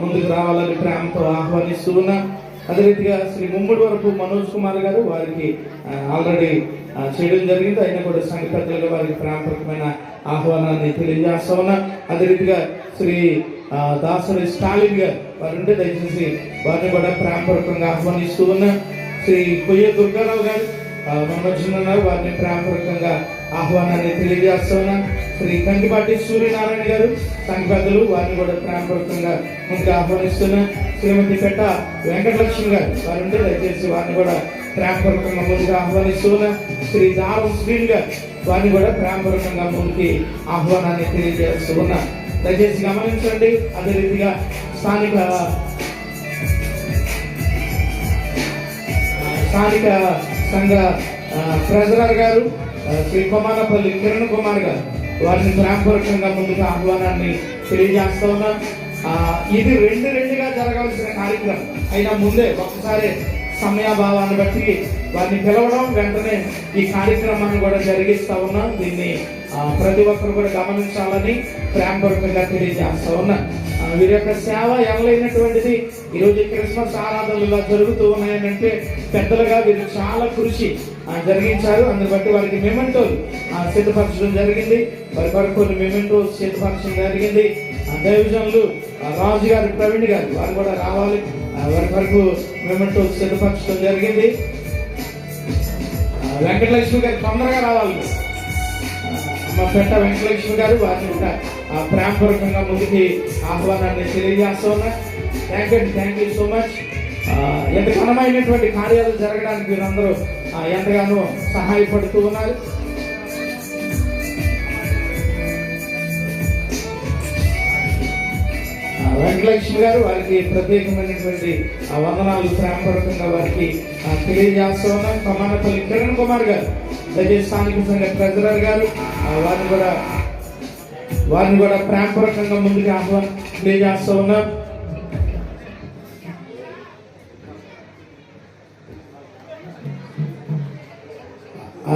ముందుకు రావాలని ప్రేమతో ఆహ్వానిస్తూ ఉన్నాం. అదే రీతిగా శ్రీ ముమ్మడి వరకు మనోజ్ కుమార్ గారు వారికి ఆల్రెడీ చేయడం జరిగింది. అయినా కూడా సంఘ పెద్దలుగా వారికి ప్రేమపూర్వకమైన ఆహ్వానాన్ని తెలియజేస్తా ఉన్నా. అదే రీతిగా శ్రీ దాసరి స్టాలిన్ గారు వారు ఉంటే దయచేసి వారిని కూడా ప్రేమపూర్వకంగా ఆహ్వానిస్తూ ఉన్నా. శ్రీ కొయ్య దుర్గారావు గారు మన మధ్య ఉన్నారు. వారిని ప్రేమపూర్వకంగా ఆహ్వానాన్ని తెలియజేస్తున్నా. శ్రీ కంకిపాటి సూర్యనారాయణ గారు సంఘ పెద్దలు, వారిని కూడా ప్రేమపూర్వకంగా ముందుకు ఆహ్వానిస్తున్నా. శ్రీమతి పెట్ట వెంకటలక్ష్మి గారు వారుంటే దయచేసి వారిని కూడా ప్రేమపూర్వకంగా ముందుకు ఆహ్వానిస్తున్నా. శ్రీ దారం శ్రీని గారు వారిని కూడా ప్రేమపూర్వకంగా ముందుకి ఆహ్వానాన్ని తెలియజేస్తున్నా. దయచేసి గమనించండి. అదే రీతిగా స్థానిక సంఘ ట్రెజరర్ గారు శ్రీ కొమానపల్లి కిరణ్ కుమార్ గారు వారిని ప్రేమపూర్వకంగా ముందుకు ఆహ్వానాన్ని తెలియజేస్తా ఉన్నా. ఇది రెండుగా జరగాల్సిన కార్యక్రమం అయినా ముందే ఒకసారి సమయాభావాన్ని బట్టి వారిని పిలవడం, వెంటనే ఈ కార్యక్రమాన్ని కూడా జరిగిస్తా ఉన్నాం. దీన్ని ప్రతి ఒక్కరు కూడా గమనించాలని ప్రేమపూర్వకంగా తెలియజేస్తా ఉన్నా. వీరి యొక్క సేవ ఎనలేనటువంటిది. ఈరోజు క్రిస్మస్ ఆరాధనలు ఇలా జరుగుతూ ఉన్నాయనంటే పెద్దలుగా వీరు చాలా కృషి జరిగించారు. అందుని బట్టి వారికి మెమెంటోలు సిద్ధపరచడం జరిగింది. వారి కొరకు కొన్ని మెమెంటోస్ సిద్ధపరచడం జరిగింది. దైవజనులు రాజు గారు, ప్రవీణ్ గారు వారు కూడా రావాలి. వారి కొరకు మెమెంటోస్ సిద్ధపరచడం జరిగింది. వెంకటలక్ష్మి గారు తొందరగా రావాలి. మా పెట్ట వెంకటలక్ష్మి గారు వారిని కూడా ప్రేమపూర్వకంగా ముందుకి ఆహ్వానాన్ని తెలియజేస్తూ ఉన్నా. Thank you so much. ఎంత ఘనమైనటువంటి కార్యాలు జరగడానికి వీరందరూ ఎంతగానో సహాయపడుతూ ఉన్నారు. వెంకటలక్ష్మి గారు వారికి ప్రత్యేకమైనటువంటి వందనాలు ప్రేమపూర్వకంగా వారికి తెలియజేస్తూ ఉన్నాం. కొమానపల్లి కిరణ్ కుమార్ గారు దయచేసి స్థానిక సంఘ ట్రెజరర్ గారు వారిని కూడా ప్రేమపూర్వకంగా ముందుకు ఆహ్వానం తెలియజేస్తూ ఉన్నాం.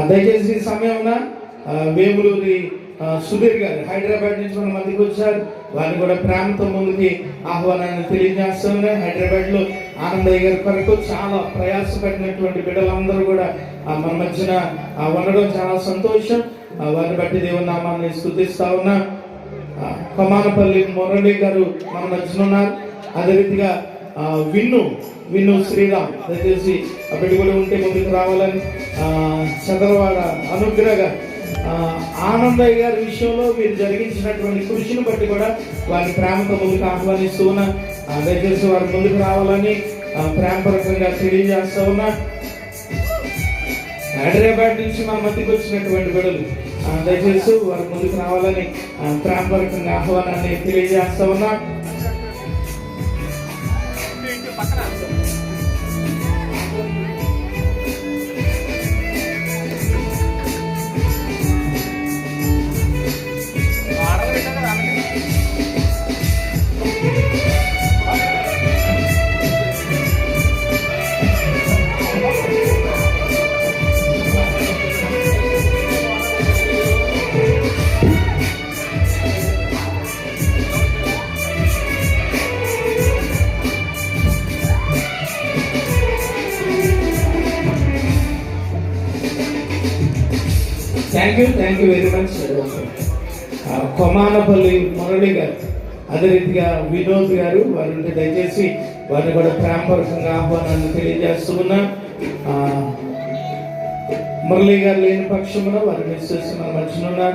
దయచేసి ఈ సమయంలో వేములూరి సుధీర్ గారు హైదరాబాద్ నుంచి మన మధ్యకి వచ్చారు. వారిని కూడా ప్రేమతో ముందుకి ఆహ్వానాన్ని తెలియజేస్తున్నారు. హైదరాబాద్ లో ఆనందయ్య గారి కొరకు చాలా ప్రయాసపడినటువంటి బిడ్డలందరూ కూడా మన మధ్యన ఉండడం చాలా సంతోషం. వారిని బట్టి దేవుని నామాన్ని స్తుతిస్తా ఉన్నా. కొమానపల్లి మురళి గారు మన మధ్యన ఉన్నారు. అదే రీతిగా విన్ను శ్రీరామ్ దయచేసి ఆ బిడ్డ కూడా ఉంటే ముందుకు రావాలని. చదరవాడ అనుగ్రహ గారు ఆనందయ్య గారి విషయంలో మీరు జరిగించినటువంటి కృషిని బట్టి కూడా వారిని ప్రేమతో ముందుకు ఆహ్వానిస్తూ ఉన్నా. దయచేసి వారి ముందుకు రావాలని ప్రేమపూర్వకంగా తెలియజేస్తా ఉన్నా. హైదరాబాద్ నుంచి మన మధ్యకి వచ్చినటువంటి బిడ్డలు దయచేసి వారి ముందుకు రావాలని ప్రేమపూర్వకంగా ఆహ్వానాన్ని తెలియజేస్తా ఉన్నా. Thank you very much. Komanapalli Murali గారు అదే రీతిగా వినోద్ గారు వారి దయచేసి వారిని కూడా ప్రేమపూర్వకంగా ఆహ్వానాన్ని తెలియజేస్తూ ఉన్నా. మురళి గారు లేని పక్షమున వారిని విశ్వసిన మధ్యన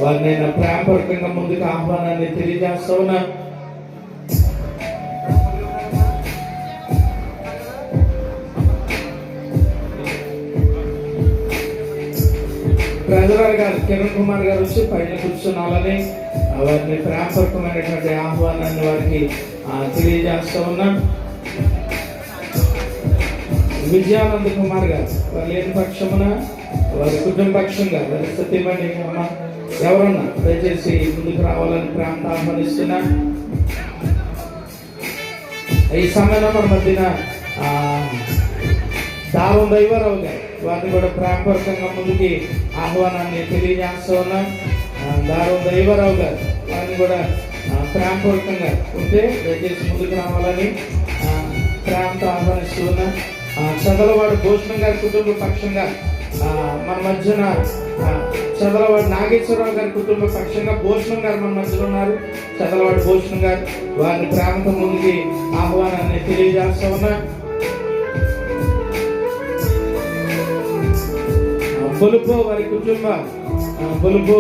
వారిని ప్రేమపూర్వకంగా ముందుకు ఆహ్వానాన్ని తెలియజేస్తూ ఉన్నా. ట్రెజరర్ గారు కిరణ్ కుమార్ గారు వచ్చి పైన కూర్చున్నాలని వారిని ప్రేమపూర్వకమైనటువంటి ఆహ్వానాన్ని వారికి తెలియజేస్తూ ఉన్నాం. విజయానంద్ కుమార్ గారు వారు లేని పక్షమున వారి కుటుంబ పక్షంగా వారి సత్యమణి అమ్మ ఎవరన్నా దయచేసి ముందుకు రావాలని ప్రేమతో ఆహ్వానిస్తున్నా. ఈ సమయంలో మన మధ్యన దారం దైవరావు గారు వారిని కూడా ప్రేమపూర్వకంగా ముందుకి ఆహ్వానాన్ని తెలియజేస్తూ ఉన్నాం. దారం దైవరావు గారు వారిని కూడా ప్రేమపూర్వకంగా ఉంటే దయచేసి ముందుకు రావాలని ప్రేమతో ఆహ్వానిస్తూ ఉన్నాం. చదలవాడు భూషణం గారి కుటుంబ పక్షంగా మన మధ్యన చదలవాడు నాగేశ్వరరావు గారి కుటుంబ పక్షంగా భూషణం గారు మన మధ్యలో ఉన్నారు. చదలవాడు భూషణం గారు వారిని ప్రేమతో ముందుకి ఆహ్వానాన్ని తెలియజేస్తూ ఉన్నాం. పొలుపు వారి కుటుంబ బొలుపు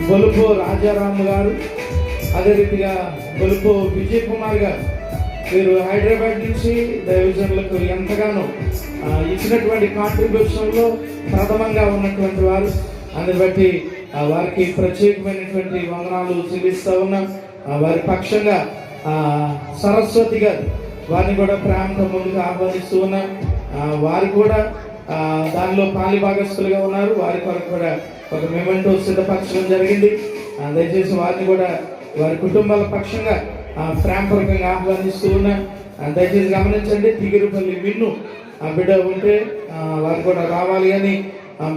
బొలుపు రాజారాము గారు, అదే రీతిగా బొలుపు విజయ్ కుమార్ గారు, వీరు హైదరాబాద్ నుంచి దైవజనులకు ఎంతగానో ఇచ్చినటువంటి కాంట్రిబ్యూషన్లో ప్రథమంగా ఉన్నటువంటి వారు. అందుని బట్టి వారికి ప్రత్యేకమైనటువంటి వందనాలు చెల్లిస్తూ ఉన్నాం. వారి పక్షంగా సరస్వతి గారు, వారిని కూడా ప్రేమతో ముందుకు ఆహ్వానిస్తూ ఉన్నాం. వారు కూడా దానిలో పాలిభాగస్తులుగా ఉన్నారు. వారి కొరకు కూడా ఒక మెమెంటో సిద్ధపరచడం జరిగింది. దయచేసి వారిని కూడా వారి కుటుంబాల పక్షంగా ప్రేమపూర్వకంగా ఆహ్వానిస్తూ ఉన్నాం. దయచేసి గమనించండి, తిగిరిపల్లి విన్ను బిడ్డ ఉంటే వారు కూడా రావాలి అని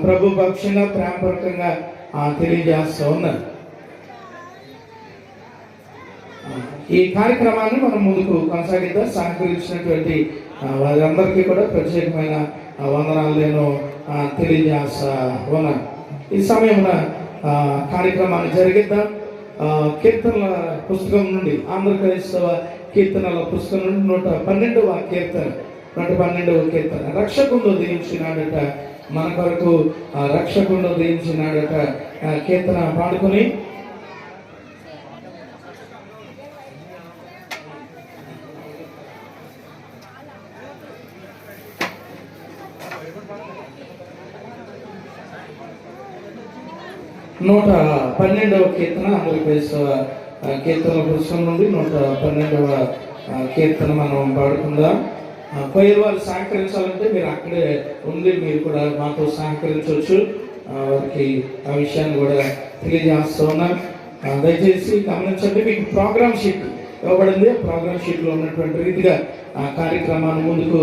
ప్రభు పక్షంగా ప్రేమపూర్వకంగా తెలియజేస్తూ ఉన్నారు. ఈ కార్యక్రమాన్ని మనం ముందుకు కొనసాగిద్దాం. సహకరించినటువంటి వారందరికీ కూడా ప్రత్యేకమైన వందనాలు నేను తెలియజేస్తా ఉన్నాను. ఈ సమయమున కార్యక్రమాన్ని జరిగిద్దాం. కీర్తనల పుస్తకం నుండి, ఆంధ్రప్రదేశ్ కీర్తనల పుస్తకం నుండి 112వ కీర్తన, 112వ కీర్తన. రక్షకుండు ఉదయించినాడట, మన కొరకు రక్షకుండు ఉదయించినాడట కీర్తన పాడుకొని నూట 12వ కీర్తన, ఆంధ్రప్రదేశ్ కీర్తనల పుస్తకం నుండి 112వ కీర్తన మనం పాడుకుందాం. కొయ్యలు వారు సహకరించాలంటే మీరు అక్కడే ఉండి మీరు కూడా మాతో సహకరించవచ్చు. వారికి ఆ విషయాన్ని కూడా తెలియజేస్తూ ఉన్నాం. దయచేసి గమనించండి, మీకు ప్రోగ్రామ్ షీట్ ఇవ్వబడింది. ప్రోగ్రామ్ షీట్లో ఉన్నటువంటి రీతిగా ఆ కార్యక్రమాన్ని ముందుకు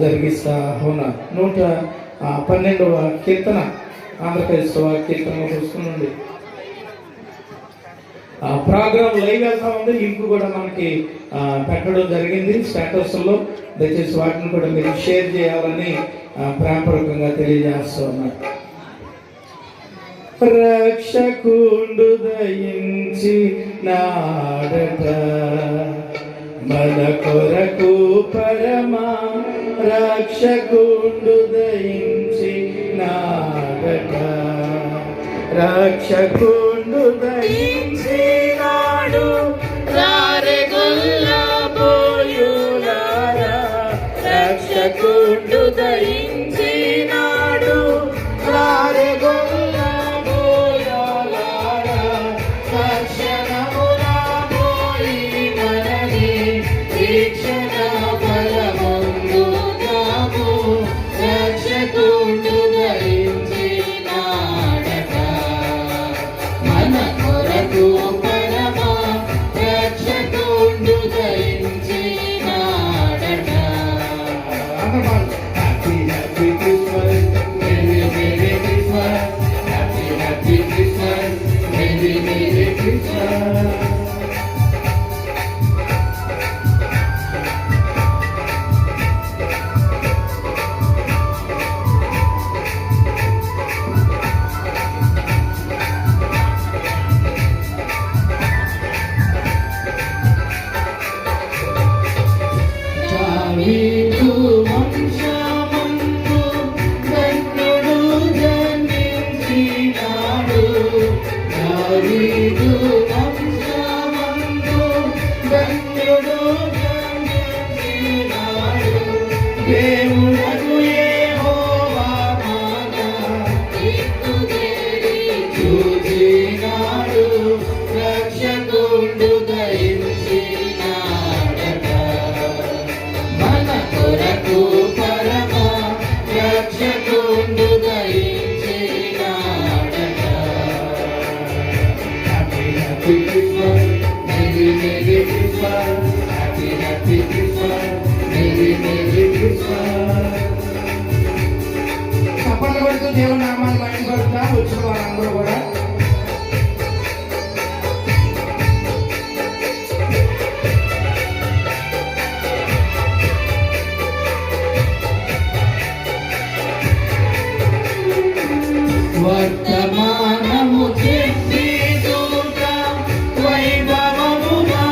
జరిగిస్తా ఉన్నాం. 112వ కీర్తన, ఆంధ్రప్రదేశ్ కీర్తన పుస్తకం నుండి. ప్రోగ్రామ్ లైవ్ వెళ్తా ఉంది. లింక్ కూడా మనకి పెట్టడం జరిగింది స్టేటస్లో. దయచేసి వాటిని కూడా మీరు షేర్ చేయాలని ప్రేమపూర్వకంగా తెలియజేస్తూ ఉన్నారు. రక్షకుండు దయించి నాడట, మన కొరకు పరమా రక్షకుండు దయించి నాడట, రక్షకుండు దయించి నాడు రారెగొల్ల పోయులారా, రక్షకుండు దయించి నాడు రారెగొల్ల పోయులారా, రక్షణమున పోయి మనని వీక్షణ బలమందు నాము, రక్షకుండు దయించి నాడట, మన కొరకు పరమా రక్షకుండు దయించి నాడట. Happy happy Christmas, merry merry Christmas, happy happy Christmas, merry merry Christmas. దావీదు వంశమందు ధన్యుడు జన్మించినాడు, దావీదు వంశమందు ధన్యుడు జన్మించినాడు, దేవుడకు యెహోవా మాట చూచినాడు, రక్షకుండు దయించినాడట, మన కొరకు పరమా రక్షకుండు దయించినాడట. Happy happy Christmas, merry merry Christmas, happy happy Christmas, merry merry Christmas. చప్పట్లు కొడుతూ దేవుని నామాన్ని మహిమపరుద్దాం. వచ్చిన వారందరూ కూడా వర్తమానము చెప్పి దూత వైభవముగా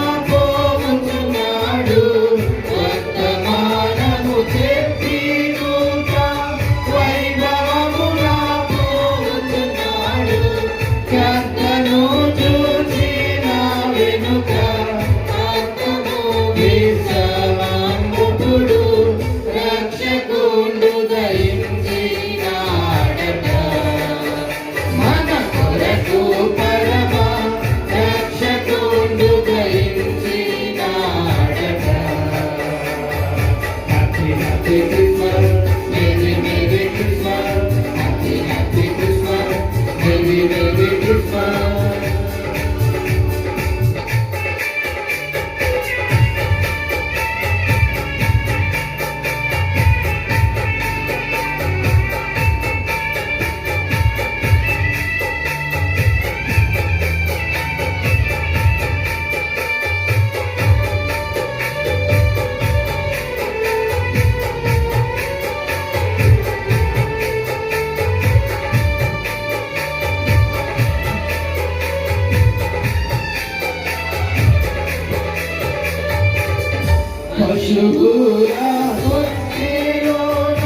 పశువుల గుర్తిలోన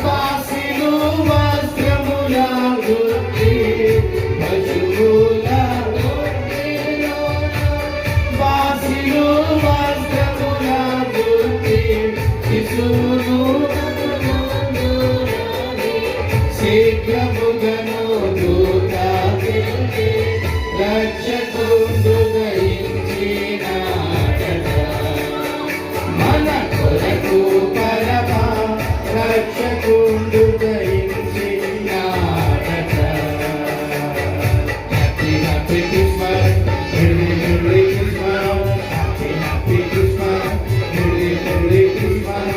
బాసిలు వస్త్రముల గుర్తి, పశువుల గుర్తిలోన బాసిలు వస్త్రముల గుర్తి, శిశువును శీఘ్రముగను దూత రక్షకుండు దయించినాడట, మన కొరకు పరమ రక్షకుండు దయించినాడట. Happy happy Christmas, merry merry Christmas, happy happy Christmas, merry merry Christmas.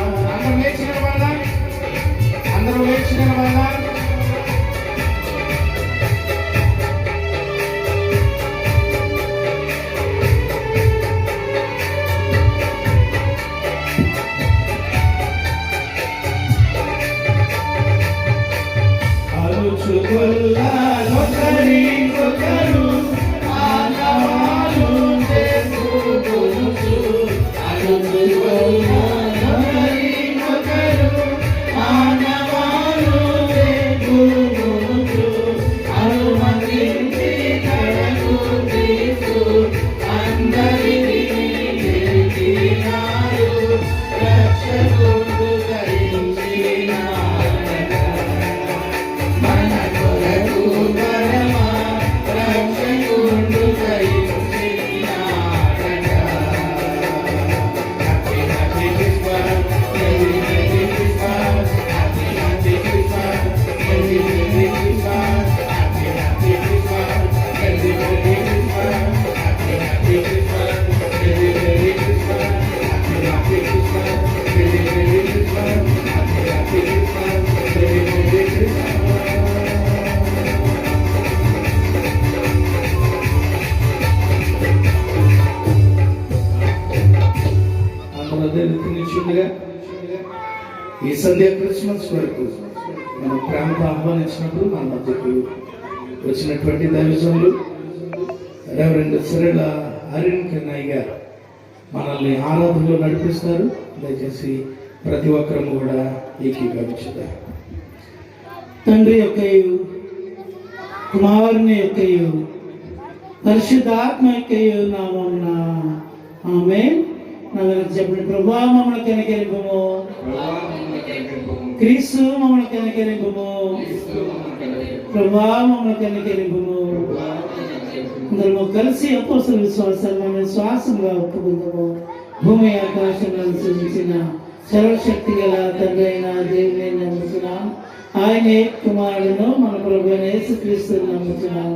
అందరూ లేచిన వాళ్ళ ఒకరికొకరు మానవాలు చేసుకొనుచు, ఒకరికొకరు మానవాలు చేసుకొనుచు, అనుమతించి కడకు తీసు అందరినీ నిలిపినారు, రక్షకుడు దయించినాడట, మన కొరకు పరమ రక్షకుడు దయించినాడట. Happy happy Christmas, merry merry Christmas, happy happy Christmas, merry merry Christmas, happy happy Christmas, merry merry Christmas, happy happy Christmas, merry merry Christmas, happy happy Christmas, merry merry Christmas, happy happy Christmas, merry merry Christmas. నిల్చుండగా ఈ సంధ్య Christmas వరకు మనం ప్రేమతో ఆహ్వానించినప్పుడు మన మధ్యకు వచ్చినటువంటి దైవజనులు రెవరెండ్ సిరళ అరుణ్ కెన్నయ్య గారు మనల్ని ఆరాధనలో నడిపిస్తారు. దయచేసి ప్రతి ఒక్కరము కూడా ఏకీభవించుతారు. తండ్రి యొక్కయు కుమారుని యొక్కయు పరిశుద్ధాత్మ యొక్కయు నామమున ఆమేన్. చెప్పండి. ప్రభువా మమ్మల్ని కనికరింపుము, క్రీస్తు మమ్మల్ని కనికరింపుము, ప్రభువా మమ్మల్ని కనికరింపుము. అందరము కలిసి అపోస్తల విశ్వాసాన్ని శ్వాసంగా ఒప్పుకుందాము. భూమి ఆకాశాలను సృజించిన సర్వశక్తి గల తండ్రి అయిన దేవుని నమ్ముతున్నాం. ఆయనే కుమారుడును మన ప్రభు అయిన యేసుక్రీస్తుని నమ్ముతున్నాం.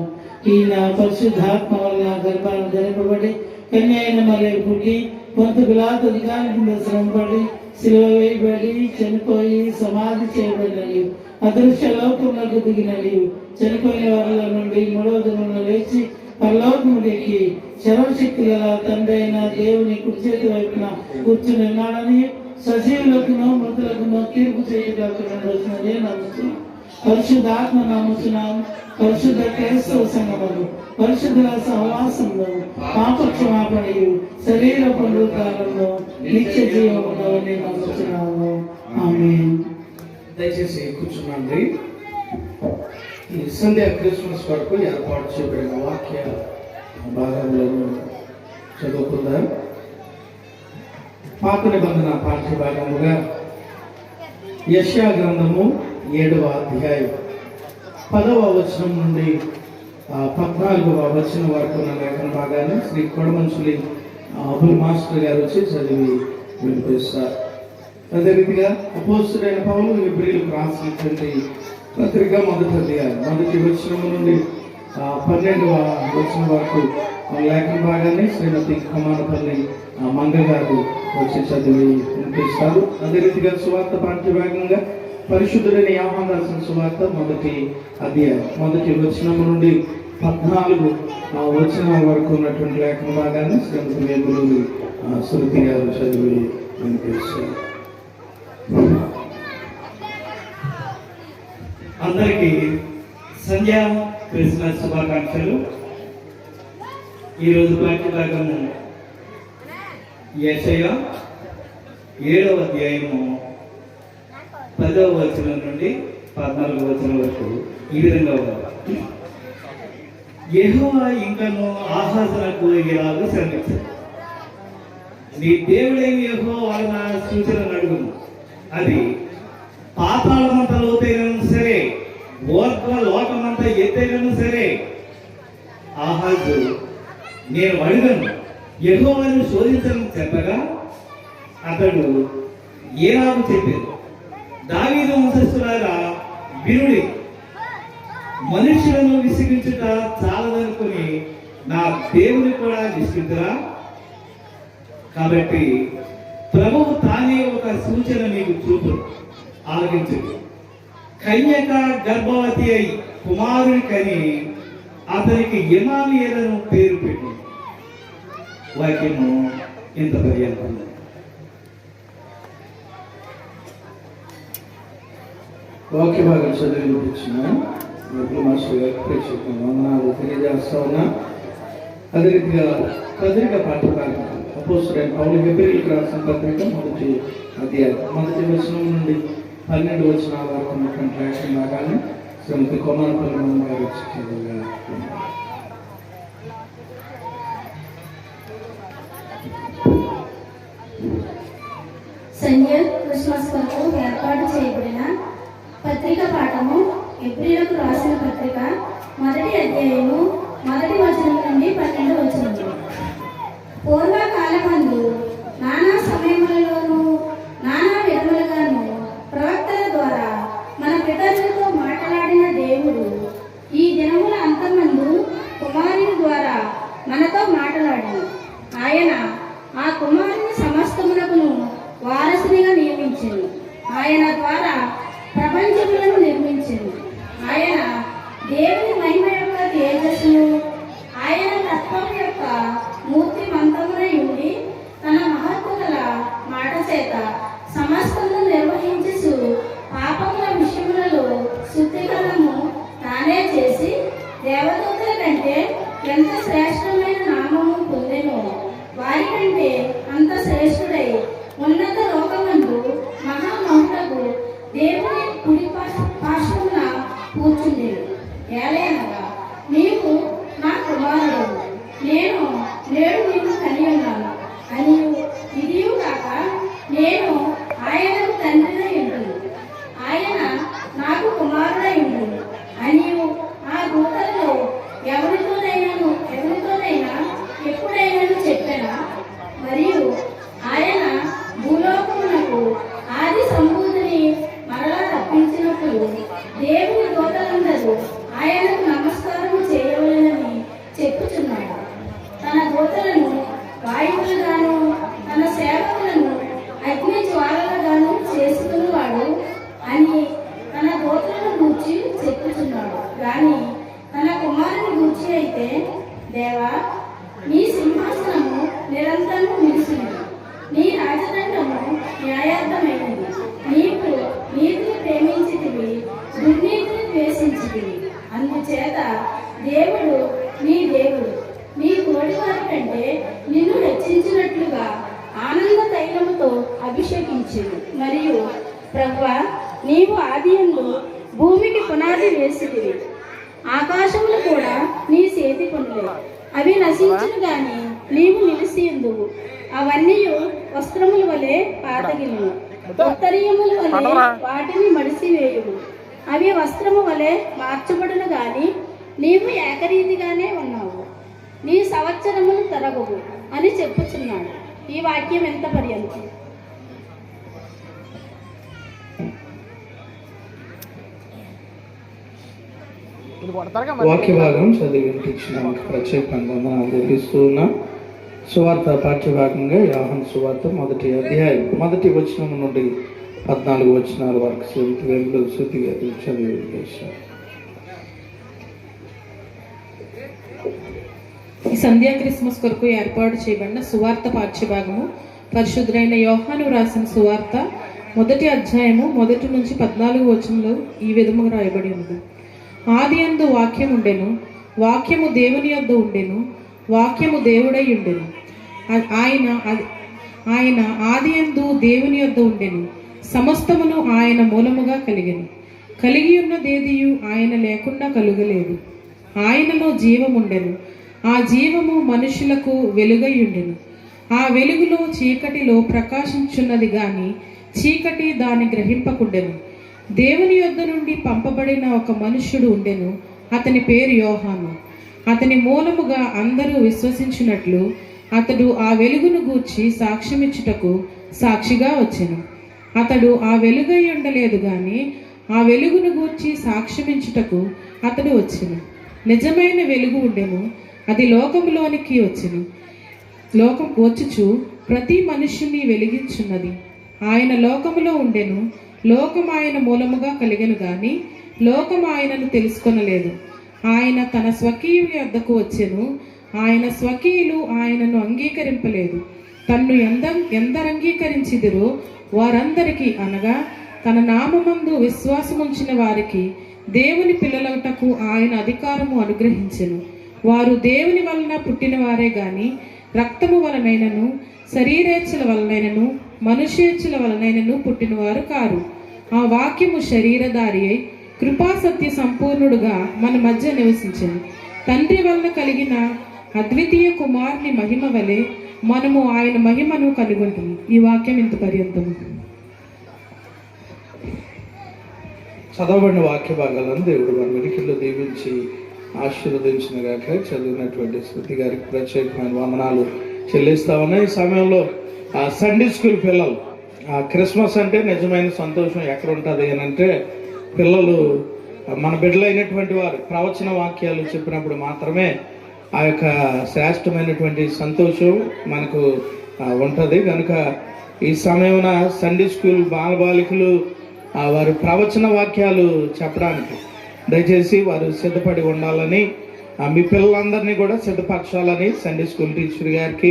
ఈయన పరిశుద్ధాత్మ వలన గర్భాన్ని ధరింపబడి కన్య అయిన మరియు పుట్టి కొంత పిలాతు అధికారం కింద శ్రమపడి శిలువ వేయబడి చనిపోయి సమాధి చేయబడినవి, అదృశ్య లోకంలోకి దిగినవి, చనిపోయిన వారిల నుండి మూడవ దినమున లేచి పరలోకముడికి సర్వశక్తి గల తండ్రి అయిన దేవుని కుడి చేతి వైపున కూర్చుని ఉన్నాడని, సజీవులకును మృతులకును తీర్పు చేయడానికి నమ్ముతున్నాం. పరిశుద్ధాత్మ నమ్ముతున్నాం. పరిశుద్ధ క్రైస్తవ సంఘములు, పరిశుద్ధుల సహవాసంలో, పాపక్షమాపణయు, శరీర పునరుద్ధారంలో, నిత్య జీవములో నమ్ముతున్నాము. ఆమేన్. దయచేసి కూర్చున్నాండి. ఈ సంధ్య క్రిస్మస్ వరకు ఏర్పాటు చేయబడిన వాక్య భాగంలో చదువుకుందాం. పాత నిబంధన పాఠ్య భాగముగా యెషయా గ్రంథము 7వ అధ్యాయం 10వ వచనం నుండి 14వ వచనం వరకు ఉన్న లేఖన భాగాన్ని శ్రీ కొడమంచులి అబుల్ మాస్టర్ గారు వచ్చి చదివి వినిపిస్తారు. అదే రీతిగా అపోస్తుడైన పౌలు హెబ్రీయులకు రాసినటువంటి పత్రిక మొదటి వచనం నుండి 12వ వచనం వరకు లేఖన భాగాన్ని శ్రీమతి కమానపల్లి మంగ గారు వచ్చి చదివి వినిపిస్తారు. అదే రీతిగా సువార్త పాఠ్య భాగంగా పరిశుద్ధుడైన యోహాను రాసిన సువార్త మొదటి అధ్యాయం 1వ వచనం నుండి 14వ వచనం వరకు ఉన్నటువంటి లేఖన భాగాన్ని శ్రీమతి వేములూరి శృతి గారు చదివి వినిపిస్తారు. అందరికీ సంధ్యా క్రిస్మస్ శుభాకాంక్షలు. ఈరోజు పాఠ్య భాగము యెషయా 7వ అధ్యాయము 10వ వచనం నుండి 14వ వచనం వరకు ఈ విధంగా ఉంది. యెహోవా ఇంకను ఆహాజునకు ఇలాగ సెలవిచ్చాడు, నీ దేవుడైన యెహోవా వలన సూచనలు అడుగుము, అది పాతాళమంత లోతైనను సరే, లోకమంత ఎత్తైనను సరే. ఆహాజు, నేను అడుగను, యెహోవాను శోధించని చెప్పగా అతడు ఏలాగు చెప్పాడు, దావీదు వంశస్థులారా వినుడి, మనుషులను విసిగించుట చాలదనుకుని నా దేవుని కూడా విసిగించరా? కాబట్టి ప్రభువు తానే ఒక సూచన మీకు చూపు, ఆలకించండి. కన్యక గర్భవతి అయి కుమారుని కని అతనికి ఇమానుయేలను పేరు పెట్టి. వాక్యము ఇంత పర్యంతం. వాక్య భాగం చదివించిన మాస్టర్ గారికి ప్రేక్షకులు వందనాలు తెలియజేస్తా ఉన్నా. అదే రీతిగా పత్రిక పాఠ్యభాగం అపోస్తలుడైన పౌలు హెబ్రీయులకు రాసిన పత్రిక 1వ అధ్యాయం 1వ వచనం నుండి 12 వచనాల వరకు ఉన్నటువంటి వాక్య భాగాన్ని శ్రీమతి కొమరపల్లి మమ్మ గారు చదువుగా. సంధ్య క్రిస్మస్ కొరకు ఏర్పాటు చేయబడిన పత్రిక పాఠము హెబ్రీయులకు రాసిన పత్రిక 1వ అధ్యాయము 1వ వచనం నుండి 12వ వచనం. పూర్వకాలమందు నానా సమయములలోనూ నానా విధములుగాను ప్రవక్తల ద్వారా మన పితరులతో మాట్లాడిన దేవుడు ఈ దినముల అంతమందు కుమారుని ద్వారా మనతో మాట్లాడాడు. ఆయన ఆ కుమారుని సమస్తమునకును వారసునిగా నియమించింది. ఆయన ద్వారా ప్రపంచములను నిర్మించింది. ఆయన దేవుని మహిమ యొక్క తేజస్సును, ఆయన తత్వం యొక్క మూర్తిమంతమునై ఉండి తన మహత్తుగల మాట చేత సమస్తమును నిర్వహించు పాపముల విషయములలో శుద్ధీకరణము తానే చేసి దేవదూతల కంటే ఎంత శ్రేష్టమైన నామము పొందెనో వారి కంటే అంత శ్రేష్ఠుడై ఉన్నత లోకమందు మహామహులకు దేవుని కుడి పార్శ్వమున కూర్చుండెను. ఏలయనగా నీవు నా కుమారుడు, నేను నేడు నిన్ను కని ఉన్నాను అని ఇదియు కాక నేను ఆయనకు తండ్రినై ఉండును, ఆయన నాకు కుమారుడై ఉండును అని ఆ దూతల్లో ఎవరితోనైనా ఎప్పుడైనా చెప్పానా? మరియు ఆయన భూలోకమునకు ఆది సంబూధిని మరలా తప్పించినప్పుడు దేవుని దూతలందరూ ఆయనకు నమస్కారం చేయవలెనని చెప్పుచున్నాడు. తన దూతలను వాయువులుగాను తన సేవకులను అగ్ని జ్వాలలుగాను చేసుకునేవాడు అని తన దూతలను గూర్చి చెప్పుచున్నాడు. కానీ తన కుమారుని గూర్చి అయితే, దేవా, నీ సింహాసనము నిరంతరము నిలిచినది, నీ రాజదండము న్యాయార్థమైనది, నీకు నీతిని ప్రేమించితివి, దుర్నీతిని ద్వేషించితివి. అందుచేత దేవుడు నీ తోడివారి కంటే నిన్ను హెచ్చించినట్లుగా ఆనంద తైలముతో అభిషేకించింది. మరియు ప్రభువా, నీవు ఆదియందు భూమికి పునాది వేసితివి, ఆకాశములు కూడా నీ చేతి పనులే. అవి నశించును గాని నీవు నిలిసియుందువు. అవన్నీ వస్త్రముల వలె పాతగిలును, ఉత్తరీయముల వలె వాటిని మడిసివేయుము. అవి వస్త్రము వలె మార్చబడును గాని నీవు ఏకరీతిగానే ఉన్నావు, నీ సంవత్సరములు తరగవు అని చెప్పుచున్నాడు. ఈ వాక్యం ఎంత పర్యంతం. వాక్య భాగం చదివి వినిపించడానికి ప్రత్యేకంగా వందనాలు తెలిపిస్తూ ఉన్నాం. సువార్త పాఠ్యభాగంగా యోహాను సువార్త 1వ అధ్యాయం 1వ వచనం నుండి 14 వచనాల వరకు శృతిగా చదివి వినిపిస్తాం. ఈ సంధ్యా క్రిస్మస్ కొరకు ఏర్పాటు చేయబడిన సువార్త పాఠ్యభాగము పరిశుద్ధుడైన యోహాను రాసిన సువార్త 1వ అధ్యాయము 1 నుంచి 14 వచనంలో ఈ విధముగా రాయబడి ఉంది. ఆదియందు వాక్యం ఉండెను, వాక్యము దేవుని యొద్ద ఉండెను, వాక్యము దేవుడై ఉండెను, ఆయన ఆదియందు దేవుని యొద్ద ఉండెను, సమస్తమును ఆయన మూలముగా కలిగెను. కలిగి ఉన్నదేదియు ఆయన లేకుండా కలుగలేదు. ఆయనలో జీవముండెను, ఆ జీవము మనుషులకు వెలుగై ఉండెను. ఆ వెలుగులో చీకటిలో ప్రకాశించున్నది గాని చీకటి దాన్ని గ్రహింపకుండెను. దేవుని యొద్ద నుండి పంపబడిన ఒక మనుష్యుడు ఉండెను, అతని పేరు యోహాను. అతని మూలముగా అందరూ విశ్వసించినట్లు అతడు ఆ వెలుగును గూర్చి సాక్ష్యమిచ్చుటకు సాక్షిగా వచ్చెను. అతడు ఆ వెలుగై ఉండలేదు గాని ఆ వెలుగును గూర్చి సాక్ష్యమించుటకు అతడు వచ్చెను. నిజమైన వెలుగు ఉండెను, అది లోకములోనికి వచ్చెను. లోకం వచ్చుచు ప్రతి మనుష్యుని వెలిగించున్నది. ఆయన లోకములో ఉండెను, లోకం ఆయన మూలముగా కలిగెను గాని లోకం ఆయనను తెలుసుకొనలేదు. ఆయన తన స్వకీయుల యొద్దకు వచ్చెను, ఆయన స్వకీయులు ఆయనను అంగీకరింపలేదు. తన్ను ఎందరు అంగీకరించిదిరో వారందరికీ, అనగా తన నామమందు విశ్వాసముంచిన వారికి దేవుని పిల్లలటకు ఆయన అధికారము అనుగ్రహించెను. వారు దేవుని వలన పుట్టిన వారే గాని రక్తము వలనైనను శరీరేచ్ఛల వలనైనను మనుష్యేచ్ఛల వలనైనను పుట్టినవారు కారు. ఆ వాక్యము శరీరధారి అయి కృపాసత్య సంపూర్ణుడుగా మన మధ్య నివసించెను. తండ్రి వలన కలిగిన అద్వితీయ కుమారుని మహిమ వలె మనము ఆయన మహిమను కనుగొంటాము. ఈ వాక్యం ఇంత పర్యంతము. చదవబడిన వాక్య భాగాలను దేవుడు మన వెనుకల్లో దీవించి ఆశీర్వదించిన గాక. చదివినటువంటి శృతి గారికి ప్రత్యేకమైన వందనాలు చెల్లిస్తా ఉన్నాయి. ఈ సమయంలో సండే స్కూల్ పిల్లలు, క్రిస్మస్ అంటే నిజమైన సంతోషం ఎక్కడ ఉంటుంది అని అంటే, పిల్లలు మన బిడ్డలైనటువంటి వారు ప్రవచన వాక్యాలు చెప్పినప్పుడు మాత్రమే ఆ యొక్క శ్రేష్టమైనటువంటి సంతోషం మనకు ఉంటుంది. కనుక ఈ సమయమున సండే స్కూల్ బాలబాలికలు వారు ప్రవచన వాక్యాలు చెప్పడానికి దయచేసి వారు సిద్ధపడి ఉండాలని, మీ పిల్లలందరినీ కూడా సిద్ధపరచాలని సండే స్కూల్ టీచర్ గారికి,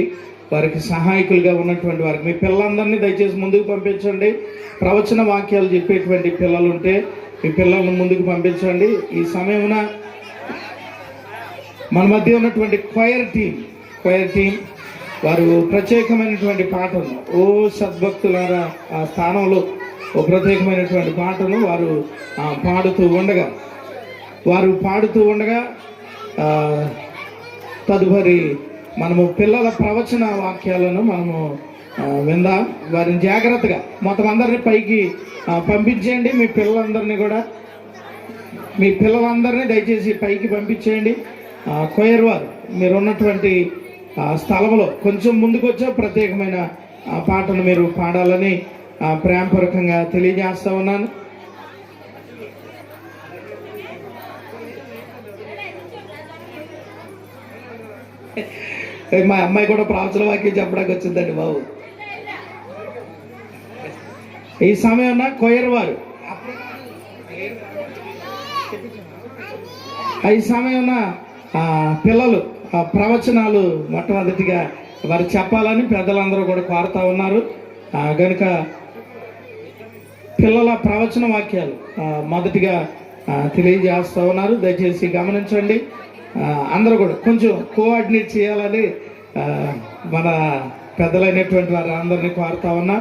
వారికి సహాయకులుగా ఉన్నటువంటి వారికి మీ పిల్లలందరినీ దయచేసి ముందుకు పంపించండి. ప్రవచన వాక్యాలు చెప్పేటువంటి పిల్లలు ఉంటే మీ పిల్లలను ముందుకు పంపించండి. ఈ సమయమున మన మధ్య ఉన్నటువంటి క్వైర్ టీం వారు ప్రత్యేకమైనటువంటి పాటను, ఓ సద్భక్తులారా ఆ స్థానంలో ఓ ప్రత్యేకమైనటువంటి పాటను వారు పాడుతూ ఉండగా తదుపరి మనము పిల్లల ప్రవచన వాక్యాలను మనము విందాం. వారిని జాగ్రత్తగా మొత్తం అందరినీ పైకి పంపించేయండి. మీ పిల్లలందరినీ దయచేసి పైకి పంపించేయండి. కొయర్ వారు మీరు ఉన్నటువంటి స్థలంలో కొంచెం ముందుకు వచ్చే ప్రత్యేకమైన పాటను మీరు పాడాలని ప్రేమపూర్వకంగా తెలియజేస్తా ఉన్నాను. మా అమ్మాయి కూడా ప్రవచన వాక్యం చెప్పడానికి వచ్చిందండి బాబు. ఈ సమయంలో కొయర్ వారు ఈ సమయంలో పిల్లలు ప్రవచనాలు మొట్టమొదటిగా వారు చెప్పాలని పెద్దలందరూ కూడా కోరుతా ఉన్నారు. కనుక పిల్లల ప్రవచన వాక్యాలు మొదటిగా తెలియజేస్తూ ఉన్నారు. దయచేసి గమనించండి. అందరూ కూడా కొంచెం కోఆర్డినేట్ చేయాలని మన పెద్దలైనటువంటి వారు అందరినీ కోరుతా ఉన్నా.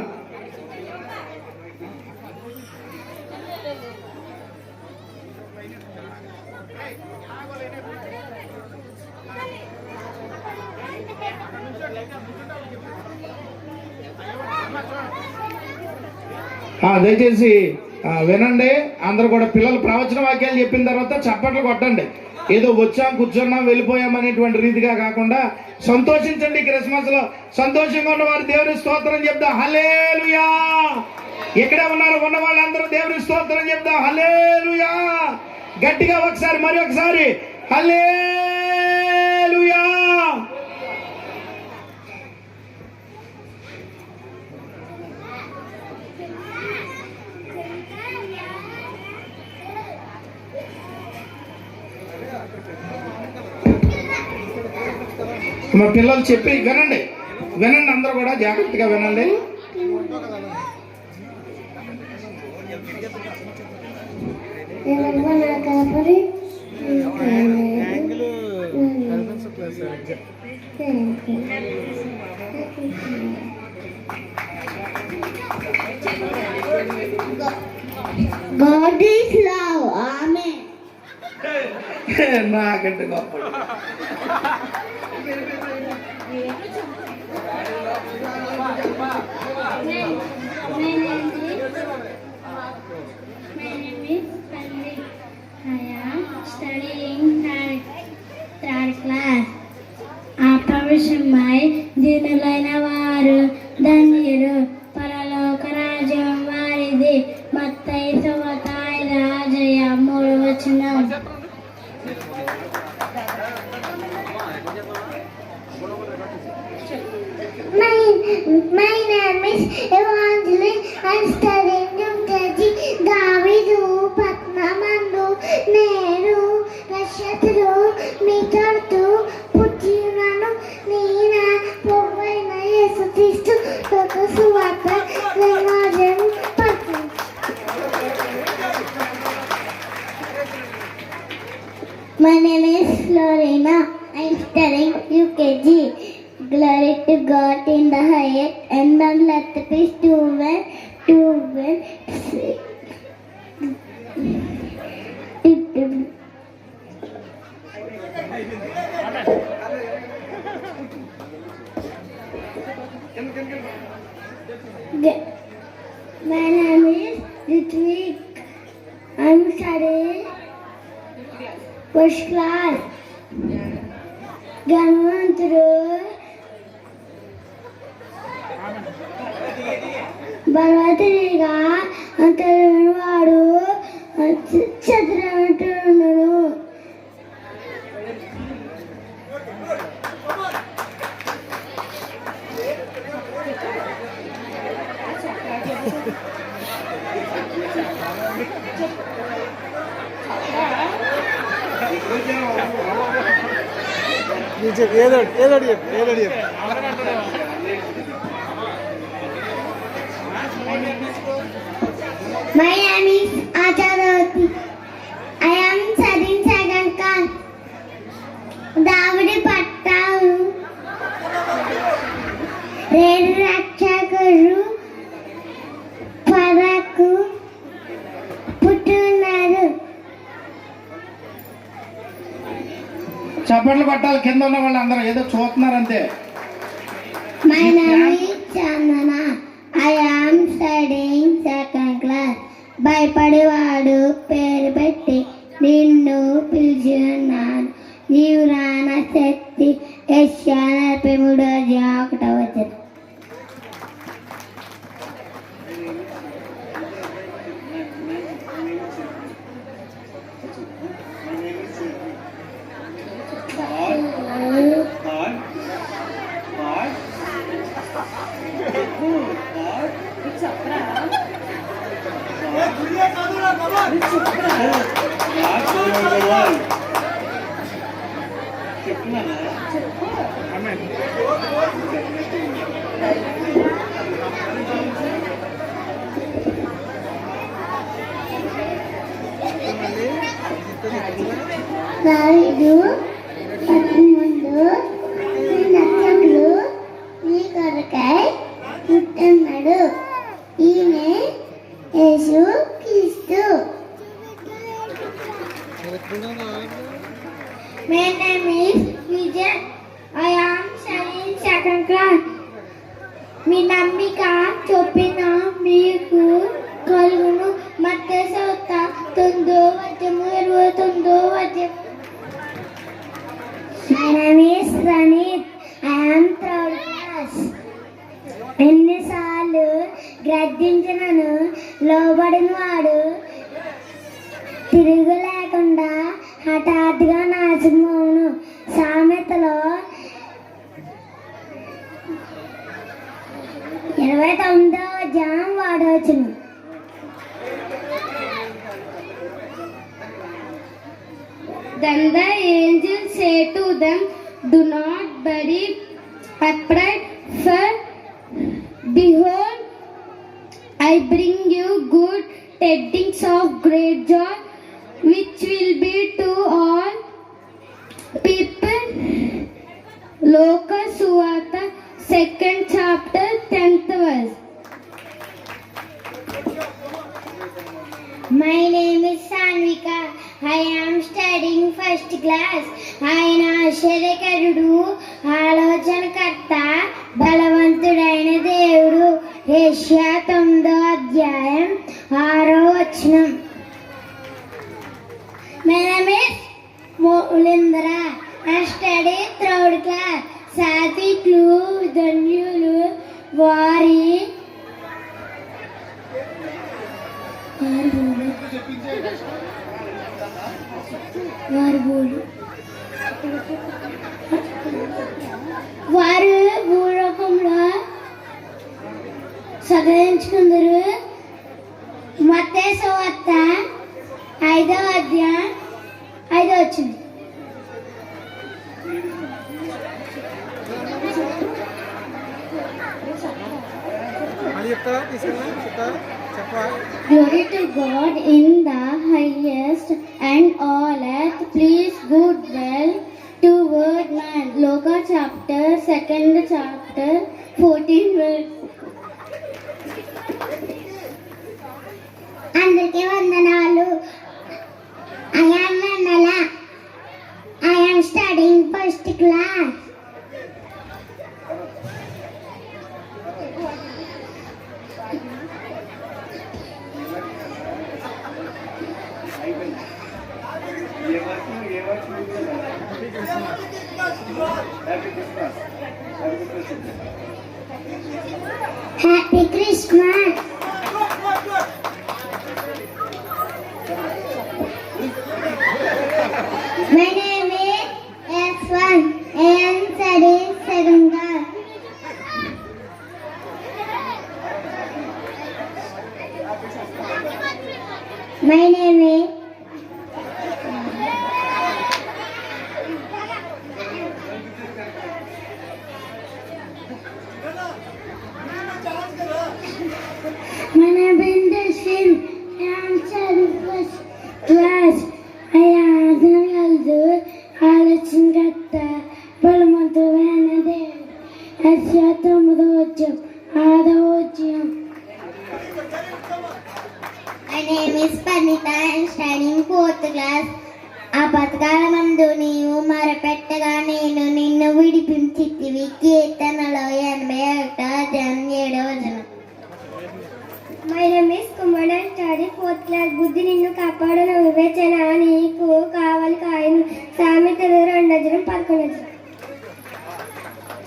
దయచేసి వినండి. అందరూ కూడా పిల్లలు ప్రవచన వాక్యాలు చెప్పిన తర్వాత చప్పట్లు కొట్టండి. ఏదో వచ్చాం కూర్చున్నాం వెళ్ళిపోయాం అనేటువంటి రీతిగా కాకుండా సంతోషించండి. క్రిస్మస్ లో సంతోషంగా ఉన్న వారు దేవుని స్తోత్రం చెప్దాం, హల్లెలూయా. ఎక్కడే ఉన్నారు ఉన్న వాళ్ళందరూ దేవుని స్తోత్రం చెప్దాం, హల్లెలూయా. గట్టిగా ఒకసారి మరి ఒకసారి హల్లెలూయా. మా పిల్లలు చెప్పి వినండి అందరూ కూడా జాగ్రత్తగా వినండి. God is love. Amen. నాకంటే గొప్ప My name is Pandit. I am studying third class. ఆపవిషమై దీనులైన వారు ధన్యులు, పరలోక రాజ్యం వారిది. మత్తయి సువార్త 5:3. My name is Evangeline. I'm studying UKG. Davidu Patnamandu Neru Rashatudu Mitartu Putinanu Nina Povaina Yesu Kristu Suwata Remajan Patu. My name is Florina. I'm studying UKG. Glory to God in the highest, and on let the peace to well. My name is Ritvik. I'm studying first class. Ganvantru బలవతిగా అంతవాడు చతురంటున్నాడు. ఏదడి My name is Acharati. I am studying second class. Davidi Pattavu. Red Rakshakaru. Paraku. Puttunaru. చప్పట్లు పట్టాలి, కింద ఉన్న వాళ్ళు అందరూ ఏదో చూస్తున్నారు అంతే. My name is Chandana. I am studying second class. భయపడేవాడు పేరు పెట్టి నిన్ను పిలిచిన్నాను, నీవు రాన శక్తి. యెషయా 43:1. దావీదు పట్టణమందు నీ నక్షత్రులు నీ కొరకై పుట్టున్నాడు, ఈయనే యేసు క్రీస్తు. My name is Vijay. I am studying second class. మీ నమ్మిక చొప్పిన మీకు కలుగును. మత్తయి సువార్త 9:29. My name is Ranit. I am third class. ఎన్నిసార్లు గద్దించినను లోబడిన వాడు తిరుగు లేకుండా హఠాత్తుగా నాశనమవును. సామెతలో 29వ వాడవచ్చును. Then the angel said to them, do not bury upright, for behold, I bring you good tidings of great joy, which will be to all people. Loka Suvarta 2nd chapter 10th verse. My am studying first class. ఆయన ఆశ్చర్యకరుడు, ఆలోచనకర్త, బలవంతుడైన దేవుడు. యెషయా 9వ అధ్యాయం 6వ వచనం. My name is Molindra. I study third class. Sathiklu, Danyulu, Vari. వారు భూలోకంలో సంగ్రహించుకుందరు. మత్తయి సువార్త 5వ అధ్యాయం 5వ వచనం. మళ్ళీ చెప్తారా? తీసుకెళ్ళా చెప్తారా? చెప్పా. Glory to God in the highest and all earth please goodwill toward man. Luka chapter 2nd chapter 14 verse. అందరికీ వందనాలు. I am Nandala. I am studying first class. Happy Christmas. My name is S1. I am studying second class. My name is class. అయ్యా ఆదరణలు ఆలోచనకర్త, బలవంతుడైన దేవుడు. యెషయా 9వ అధ్యాయం 6వ వచనం. My name is Panita. I am studying 4th class. ఆ పథకాలమందు నీవు మరపెట్టగా నేను నిన్ను విడిపించితివి. కీర్తనలో 81వ అధ్యాయం 7వ వచనం. My name is Kumar. I study 4th class. బుద్ధి నిన్ను కాపాడును, వివేచన నీకు కావాలి కాయను. సామెతలు 2:11.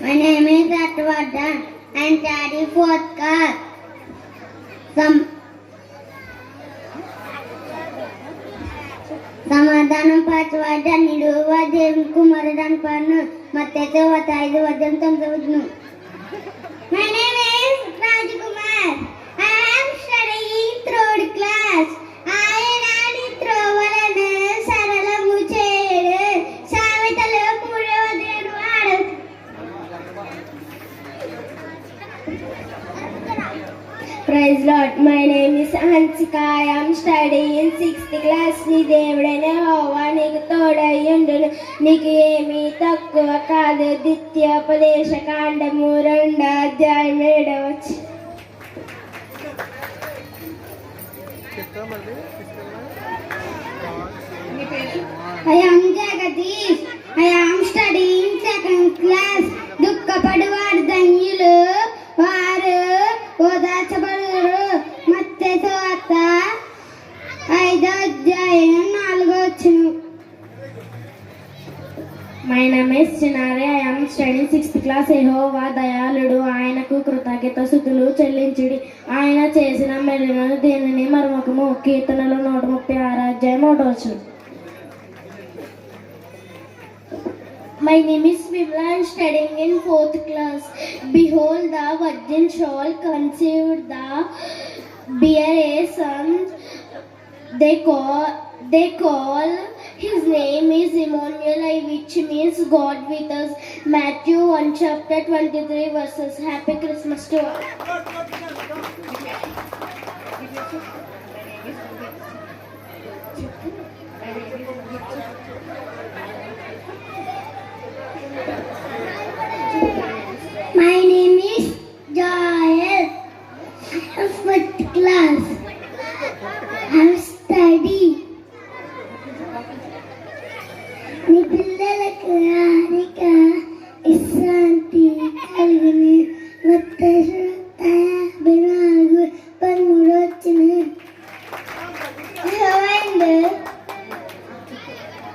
My name is Ratwardhan. I study 4th class. సమాధానం పరచవాడనుడు వాద్యం కుమారుడని పన్ను. మత్తయి 5:9. My name is Rajkumar. I am studying 3rd class. ఆయన త్రోవలను సరళము చేయడు. సామెతలు 3వ అధ్యాయం వాడు. Praise Lord. My name is Hansika. I am studying 6th class. నీ దేవుడైన యెహోవా నీకు తోడై ఉండును. నీకు ఏమీ తక్కువ కాదు. ద్వితీయోపదేశ కాండము 2వ అధ్యాయం 7వ వచనం. చెప్తా మళ్ళీ తీసుకెళ్ళా. I am Jagadish. I am studying 2nd class. దుఃఖపడువారు ధన్యులు, వారు ఓదార్చబడుదురు. మత్తయి సువార్త 5వ అధ్యాయం 4వ వచనం. My name is Chinare. I am studying 6th class. యెహోవా దయాళుడు, ఆయనకు కృతజ్ఞతాస్తుతులు చెల్లించుడి. ఆయన చేసిన మేలులను దేనిని మరువకము. కీర్తనలు 136వ అధ్యాయం 1వ వచనం. My name is Vimla. I am studying in 4th class. Behold, the virgin shall conceive, bear a son. They call his name is Emmanuel, which means God with us. Matthew 1 chapter 23 verses. Happy Christmas to all. My name is Joel. I am 4th class. I am studying నీ పిల్లలకు ఆరిక విశ్రాంతి కలిగిన కొత్త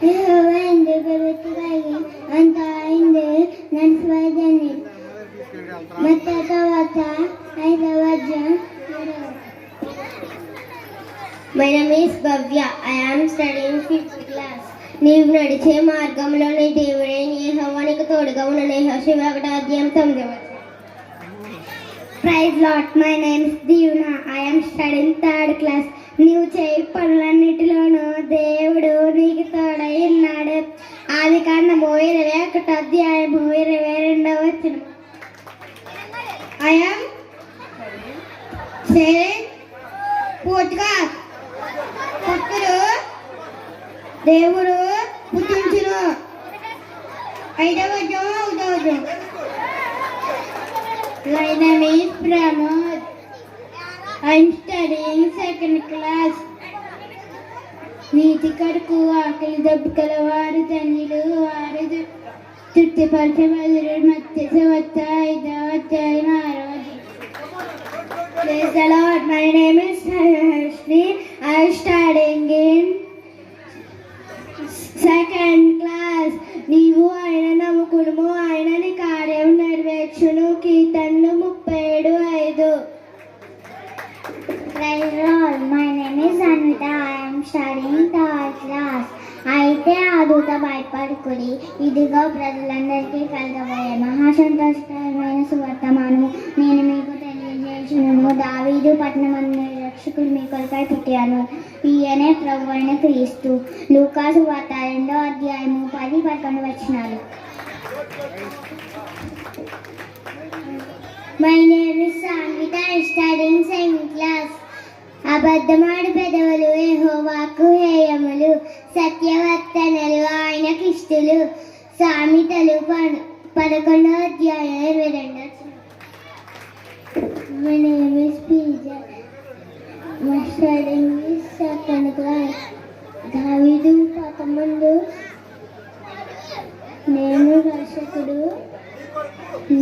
54 వచ్చిన అంత అయింది నడిచిపోయింది ಮತ್ತೆ తర్వాత 5వ My name is Bhavya. I am studying 5th class. నీవు నడిచే మార్గంలో నీ దేవుడే నీ యెహోవానికి తోడుగా ఉన్న యెహోషువ 1:9. Praise Lord. My name is Divna. I am studying 3rd class. నీవు చేయి పనులన్నిటిలోనూ దేవుడు నీకు తోడై ఉన్నాడు. ఆదికాండము 21:22. I am saying పూర్తిగా పుత్రుడు దేవుడు పుట్టించును 5వ. My name is Pramod. I am studying 2nd class. నీతి కొరకు ఆకలి దెబ్బకల వారు ధన్యులు వారు తృప్తిపరచబడుదురు. మత్తయి 5:6. Praise the Lord. My name is Harshni. I am studying in 2nd class. నీవు ఆయన నమ్ముకుడుము ఆయన నీ కార్యం నెరవేర్చును. కీర్తనలు 37:5. Praise the Lord. My name is Anita. I am studying 3rd class. అయితే ఆ దూత భయపడుకుడి, ఇదిగో ప్రజలందరికీ కలగబోయే మహాసంతోషకరమైన సువర్తమానము నేను మీకు తెలియజేయుచున్నాను. దావీదు పట్టణమందు రక్షకుడు మీ కొరకై పుట్టాను. ఈయనే ప్రభువైన అయిన క్రీస్తు. లూకాసు వార్త 2:10-11. My name is Sangeeta. I am studying 2nd class. అబద్ధమాడు పెదవులు యెహోవాకు హేయములు, సత్యవర్తనలు ఆయనకు ఇష్టలు. సామెతలు 11:22. My name is Pooja. My studying is 2nd class. దావీదు పట్టణమందు నేను రక్షకుడు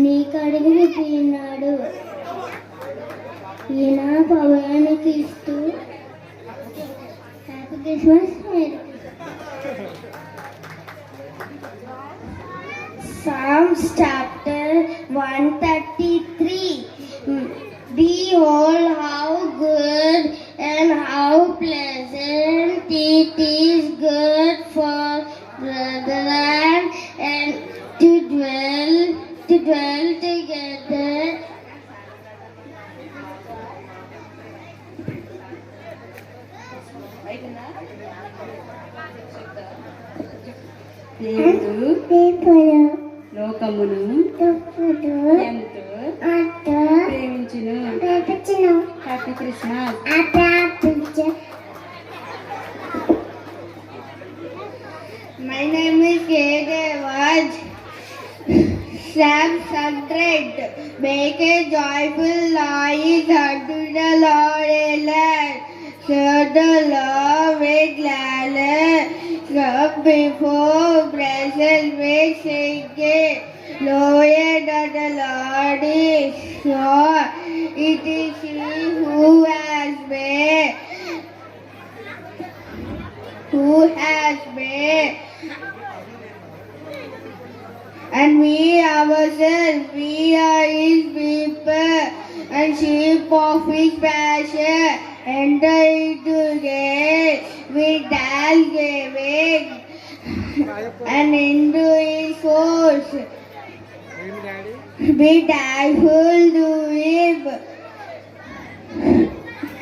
నీ కడుగు విప్పినాడు. ఈయన పౌరానికి ఇస్తూ happy Christmas. Psalms chapter 133. Behold how good and how pleasant it is good for brethren and to dwell together. దేవుడు లోకమును ఎంతో ప్రేమించును. Happy Christmas. My name is Kedevaj. Psalm 100. Make a joyful noise unto the Lord, a land. Serve the Lord with gladness. Come before presence with singing. Know ye that the Lord is God. It is He who has made. And we ourselves, we are His people and sheep of His pasture. Enter into gate with thanksgiving and into His courts. Be thankful to Him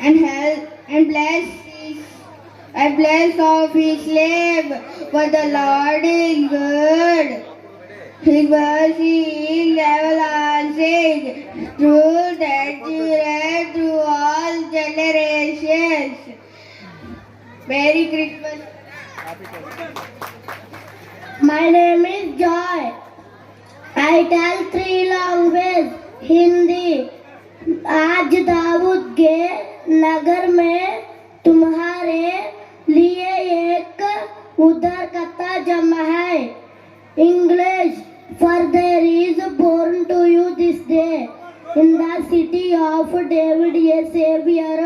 and bless of His name, for the Lord is good. His mercy is everlasting, truth endureth through all generations. Merry Christmas. My name is Joy. I tell 3 languages. Hindi. आज दाऊद के नगर में तुम्हारे लिए एक उद्धारकर्ता जन्म है. English, for there is born to you this day in the city of David a Savior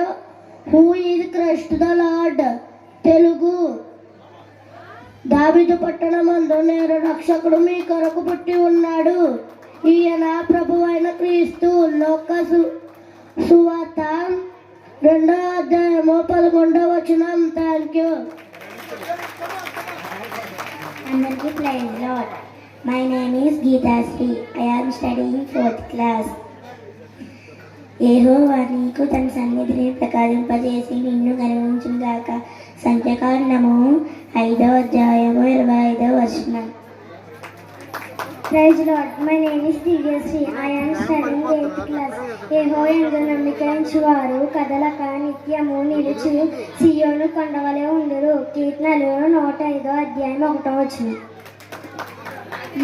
who is Christ the Lord. Telugu. దావీదు పట్టణమందు నేడు రక్షకుడు మీ కొరకు పుట్టి ఉన్నాడు. ఈయన ప్రభువైన క్రీస్తు. లోక సువార్త 2వ అధ్యాయము 11వ వచనం. Thank you. అందరికీ praise lord. My name is Geethasri. I am studying 4th class. యెహోవా నీకు తన సన్నిధిని ప్రకాశింపజేసి నిన్ను కరుణించుగాక. సంఖ్యాకాండము 5వ అధ్యాయము 25వ వచనం. Praise Lord. My name is Divyasri. I am studying 8th class. యెహోవాయందు నమ్మకించువారు కదలక నిత్యము నిలుచు సియోను కొండవలె ఉండురు. కీర్తనలు 105వ అధ్యాయం 1వ వచనం.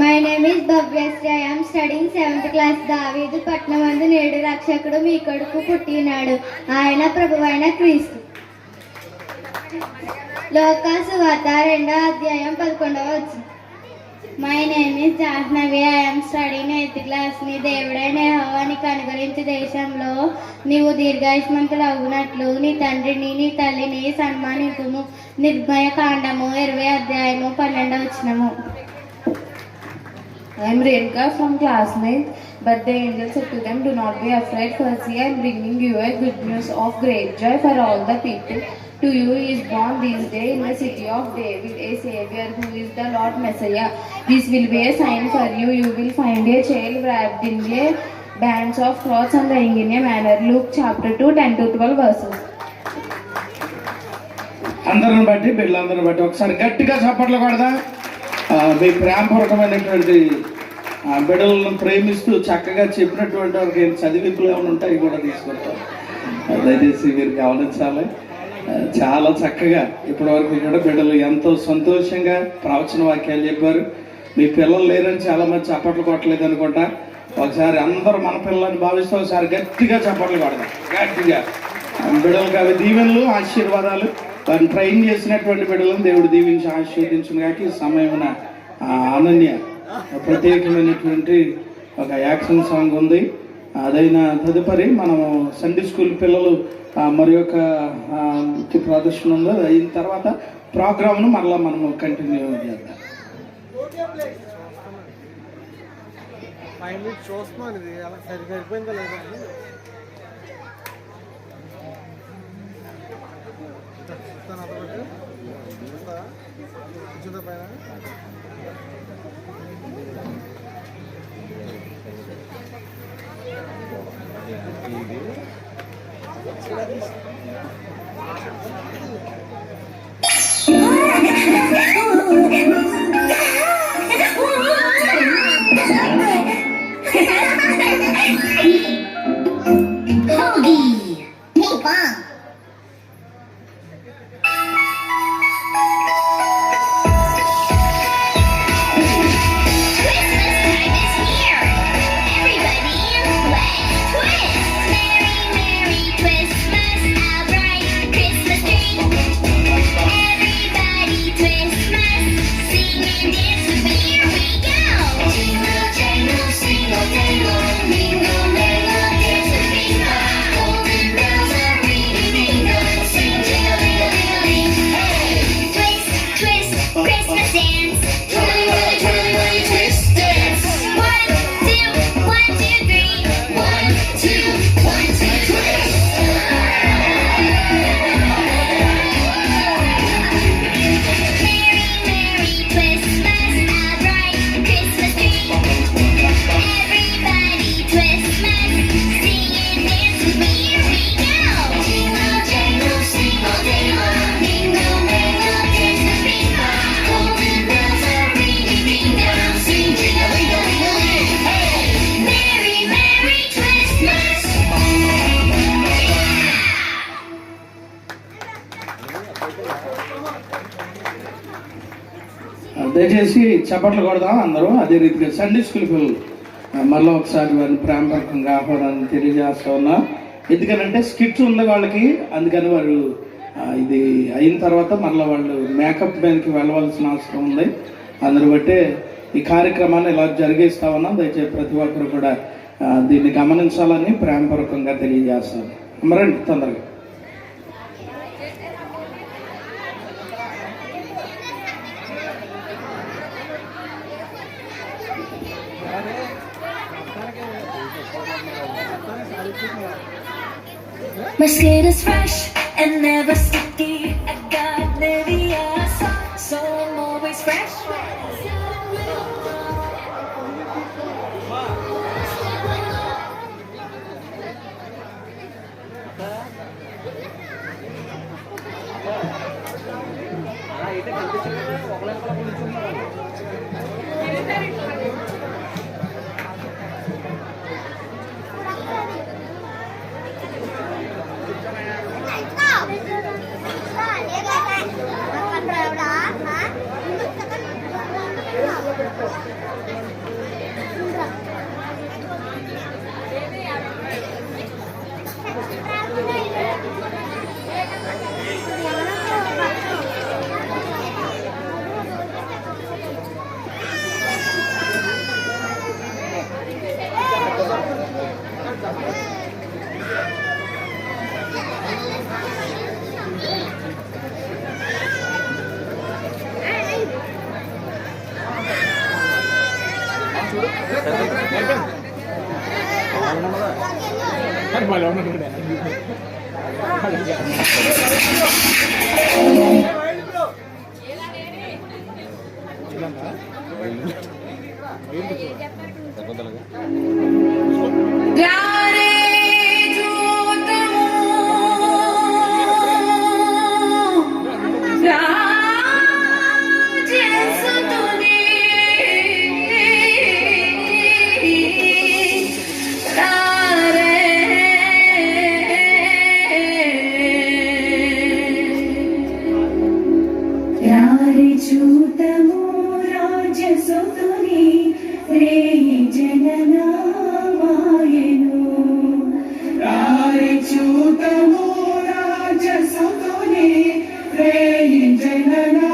My name is Bhavyasri. I am studying 7th class. దావీదు పట్టణమందు నేడు రక్షకుడు మీ కొడుకు పుట్టినాడు. ఆయన ప్రభువైన క్రీస్తు. లోకా సువార్త 2వ అధ్యాయం 11వ వచనం. My name is Jahnavi. I am studying 8th class. నీ దేవుడైన యెహోవా నీకు అనుగ్రహించే దేశంలో నీవు దీర్ఘాయుష్మంతులు అవునట్లు నీ తండ్రిని నీ తల్లిని సన్మానించుము. నిర్భయ కాండము 20వ అధ్యాయము 12వ వచనము. I am Renka from class 9th. But the angel said to them, do not be afraid, for see, I am bringing you a good news of great joy for all the people. To you is born this day in the city of David a Savior who is the Lord Messiah. This will be a sign for you. You will find a child wrapped in a bands of cloths and lying in a manner. Luke chapter 2, 10-12 verses. అందరిని బట్టి బిడ్డలందరిని బట్టి ఒకసారి గట్టిగా చప్పట్లు కొడదా. మీ ప్రేమపూర్వకమైనటువంటి బిడ్డలను ప్రేమిస్తూ చక్కగా చెప్పినటువంటి వారికి చదివింపులు ఏమైనా ఉంటాయి కూడా తీసుకుంటాం. దయచేసి మీరు గమనించాలి. చాలా చక్కగా ఇప్పటివరకు కూడా బిడ్డలు ఎంతో సంతోషంగా ప్రవచన వాక్యాలు చెప్పారు. మీ పిల్లలు లేరని చాలా మంది చప్పట్లు కొట్టలేదు అనుకుంటా. ఒకసారి అందరూ మన పిల్లలని భావిస్తూ ఒకసారి గట్టిగా చప్పట్లు కొడదాం. గట్టిగా బిడ్డలకు అవి దీవెనలు ఆశీర్వాదాలు. వారిని ట్రైన్ చేసినటువంటి బిడ్డలను దేవుడు దీవించి ఆశీర్వదించును కాక ఈ సమయమున అనన్య ప్రత్యేకమైనటువంటి ఒక యాక్షన్ సాంగ్ ఉంది. అదైనా తదుపరి మనము సండే స్కూల్ పిల్లలు మరి యొక్క ప్రదర్శన ఉందో అయిన తర్వాత ప్రోగ్రామ్ను మరలా మనము కంటిన్యూ చేద్దాం. చూస్తున్నాను ఇది అలా సరిపోయిందా లేదా. పైన దయచేసి చప్పట్లు కొడదాం అందరూ. అదే రీతిగా సండే స్కూల్ పిల్లలు మళ్ళీ ఒకసారి వారిని ప్రేమపూర్వకంగా ఆహ్వానాన్ని తెలియజేస్తా ఉన్నా. ఎందుకనంటే స్కిట్స్ ఉంది వాళ్ళకి, అందుకని వారు ఇది అయిన తర్వాత మళ్ళీ వాళ్ళు మేకప్ మీదకి వెళ్ళవలసిన అవసరం ఉంది. అందుని బట్టే ఈ కార్యక్రమాన్ని ఇలా జరిగిస్తా ఉన్నాం. దయచేసి ప్రతి ఒక్కరు కూడా దీన్ని గమనించాలని ప్రేమపూర్వకంగా తెలియజేస్తాను. రండి తొందరగా. My skin is fresh and never sticky. I got Nivea so I'm always fresh. చూతము రాజసుతుని రే జననామాయను రారి చూతము రాజసుతుని రే జననామాయను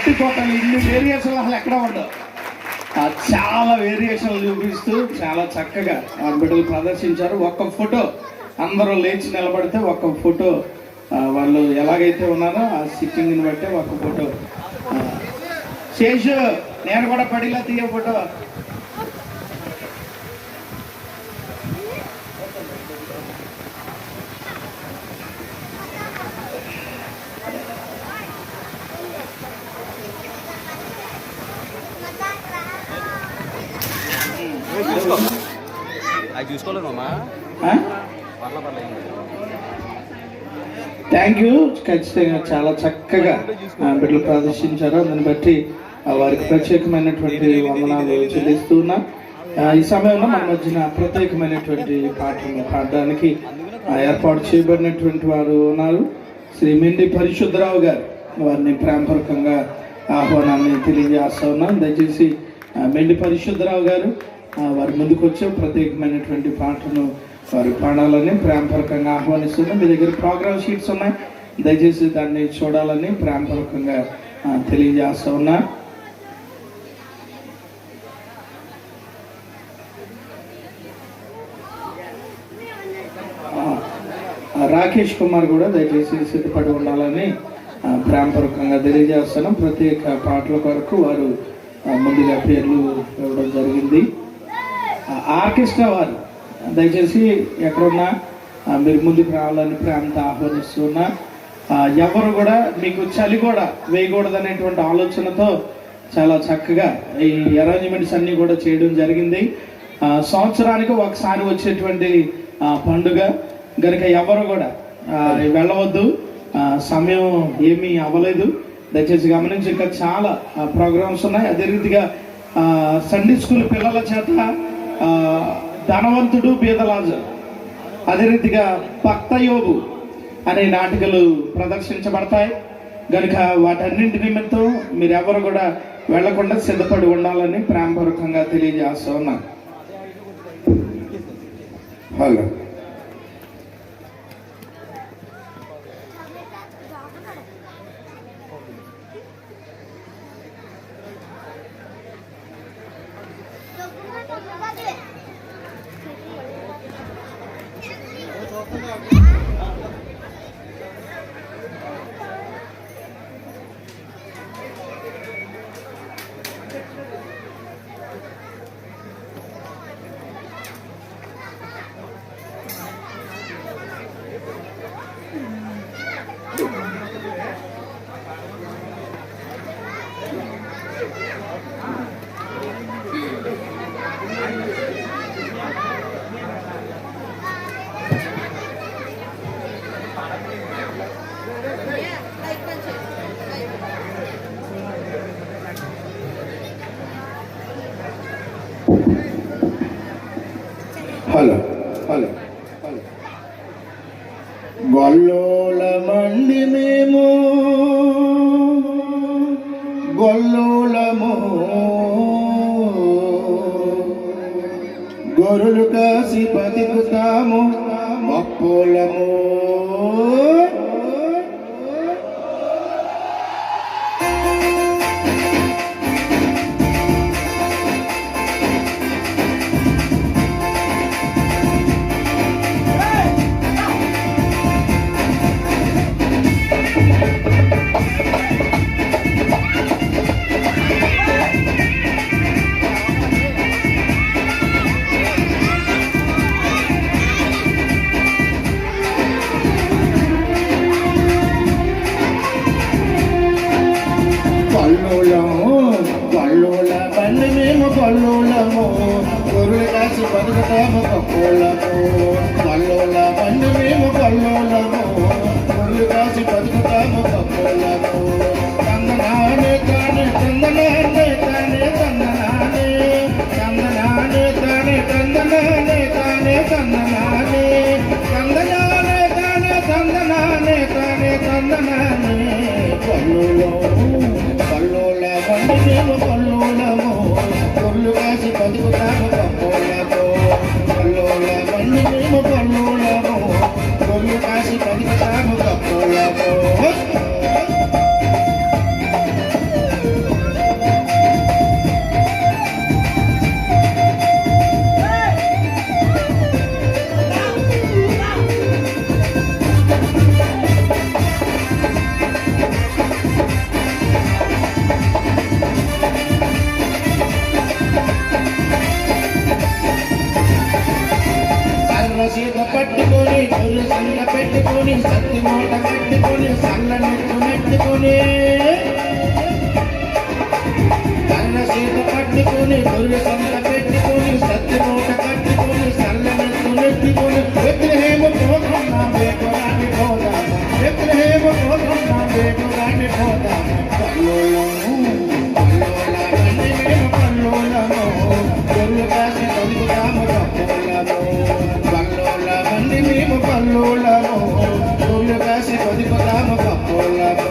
గట్టి కొట్టాలి. ఇన్ని వేరియేషన్లు అసలు ఎక్కడ ఉండవు. చాలా వేరియేషన్లు చూపిస్తూ చాలా చక్కగా ఆ బిడ్డలు ప్రదర్శించారు. ఒక్క ఫోటో అందరూ లేచి నిలబడితే ఒక్క ఫోటో వాళ్ళు ఎలాగైతే ఉన్నారో ఆ సిట్టింగ్ని బట్టి ఒక్క ఫోటో. శేషు నేను కూడా పడిలా తీయ ఫోటో. Thank you. ఖచ్చితంగా చాలా చక్కగా బిడ్డలు ప్రదర్శించారు. దాన్ని బట్టి వారికి ప్రత్యేకమైనటువంటి వందనాలు చెల్లిస్తూ ఉన్నా. ఈ సమయంలో మన మధ్యన ప్రత్యేకమైనటువంటి పాటలు పాడడానికి ఏర్పాటు చేయబడినటువంటి వారు ఉన్నారు. శ్రీ మెండి పరిశుద్ధరావు గారు. వారిని ప్రేమపూర్వకంగా ఆహ్వానాన్ని తెలియజేస్తా ఉన్నాం. దయచేసి మెండి పరిశుద్ధరావు గారు వారి ముందుకు వచ్చే ప్రత్యేకమైనటువంటి పాటను వారు పాడాలని ప్రేమపూర్వకంగా ఆహ్వానిస్తున్నాం. మీ దగ్గర ప్రోగ్రామ్ షీట్స్ ఉన్నాయి, దయచేసి దాన్ని చూడాలని ప్రేమపూర్వకంగా తెలియజేస్తా ఉన్నా. రాకేష్ కుమార్ కూడా దయచేసి సిద్ధపడి ఉండాలని ప్రేమపూర్వకంగా తెలియజేస్తున్నాం. ప్రత్యేక పాటల కొరకు వారు ముందుగా పేర్లు ఇవ్వడం జరిగింది. ఆర్కెస్ట్రా వారు దయచేసి ఎక్కడున్నా మీరు ముందుకు రావాలని ప్రేమతో ఆహ్వానిస్తున్నా. ఎవరు కూడా మీకు చలి కూడా వేయకూడదు అనేటువంటి ఆలోచనతో చాలా చక్కగా ఈ అరేంజ్మెంట్స్ అన్నీ కూడా చేయడం జరిగింది. సంవత్సరానికి ఒకసారి వచ్చేటువంటి పండుగ కనుక ఎవరు కూడా వెళ్ళవద్దు. సమయం ఏమీ అవ్వలేదు, దయచేసి గమనించి. ఇంకా చాలా ప్రోగ్రామ్స్ ఉన్నాయి. అదే రీతిగా సండే స్కూల్ పిల్లల చేత ధనవంతుడు బీదలాజు, అదే రీతిగా భక్త యోగు అనే నాటికలు ప్రదర్శించబడతాయి. కనుక వాటన్నింటి నిమిత్తం మీరు ఎవరు కూడా వెళ్లకుండా సిద్ధపడి ఉండాలని ప్రేమపూర్వకంగా తెలియజేస్తా ఉన్నాను. హలో. Hello hello hello. గొల్లోల మండి మేము గొల్లోలము, గొర్రెలు కాసి బతుకుతాము మప్పోలము. గొల్లోల బండి మేము గొల్లోలము, గొర్రెలు కాసి బతుకుతాము కప్పోలము. గొల్లోల బండి మేము గొల్లోలము, గొర్రెలు కాసి బతుకుతాము కప్పోలము. తందనానే తానే తందనానే తానే తందనానే, తందనానే తానే తందనానే తానే తందనానే, తందనానే తానే తందనానే తానే తందనానే. గొల్లోల బండి మేము గొల్లోలము, గొర్రెలు కాసి బతుకుతాము కప్పోలము. గొల్లోల బండి మేము గొల్లోలము, గొర్రెలు కాసి బతుకుతాము కప్పోలము. పెట్టుకొని సత్తి మూట కట్టుకొని సల్లనెట్టు నెట్టుకొని కన్న సీత పట్టుకొని గొర్రె సంత పెట్టుకొని సత్తి మూట కట్టుకొని సల్లనెట్టు నెట్టుకొని బెత్లెహేము కోసం నా బేకురాని పోదాము బెత్లెహేము కోసం నా బేకురాని పోదాము పల్లోలము పల్లోలమని మేము పల్లోలము గొర్రె కాసి బతుకుతాము పల్లోలము పల్లోలమని మేము పల్లోలము గొర్రె కాసి బతుకుతాము పల్లోలము.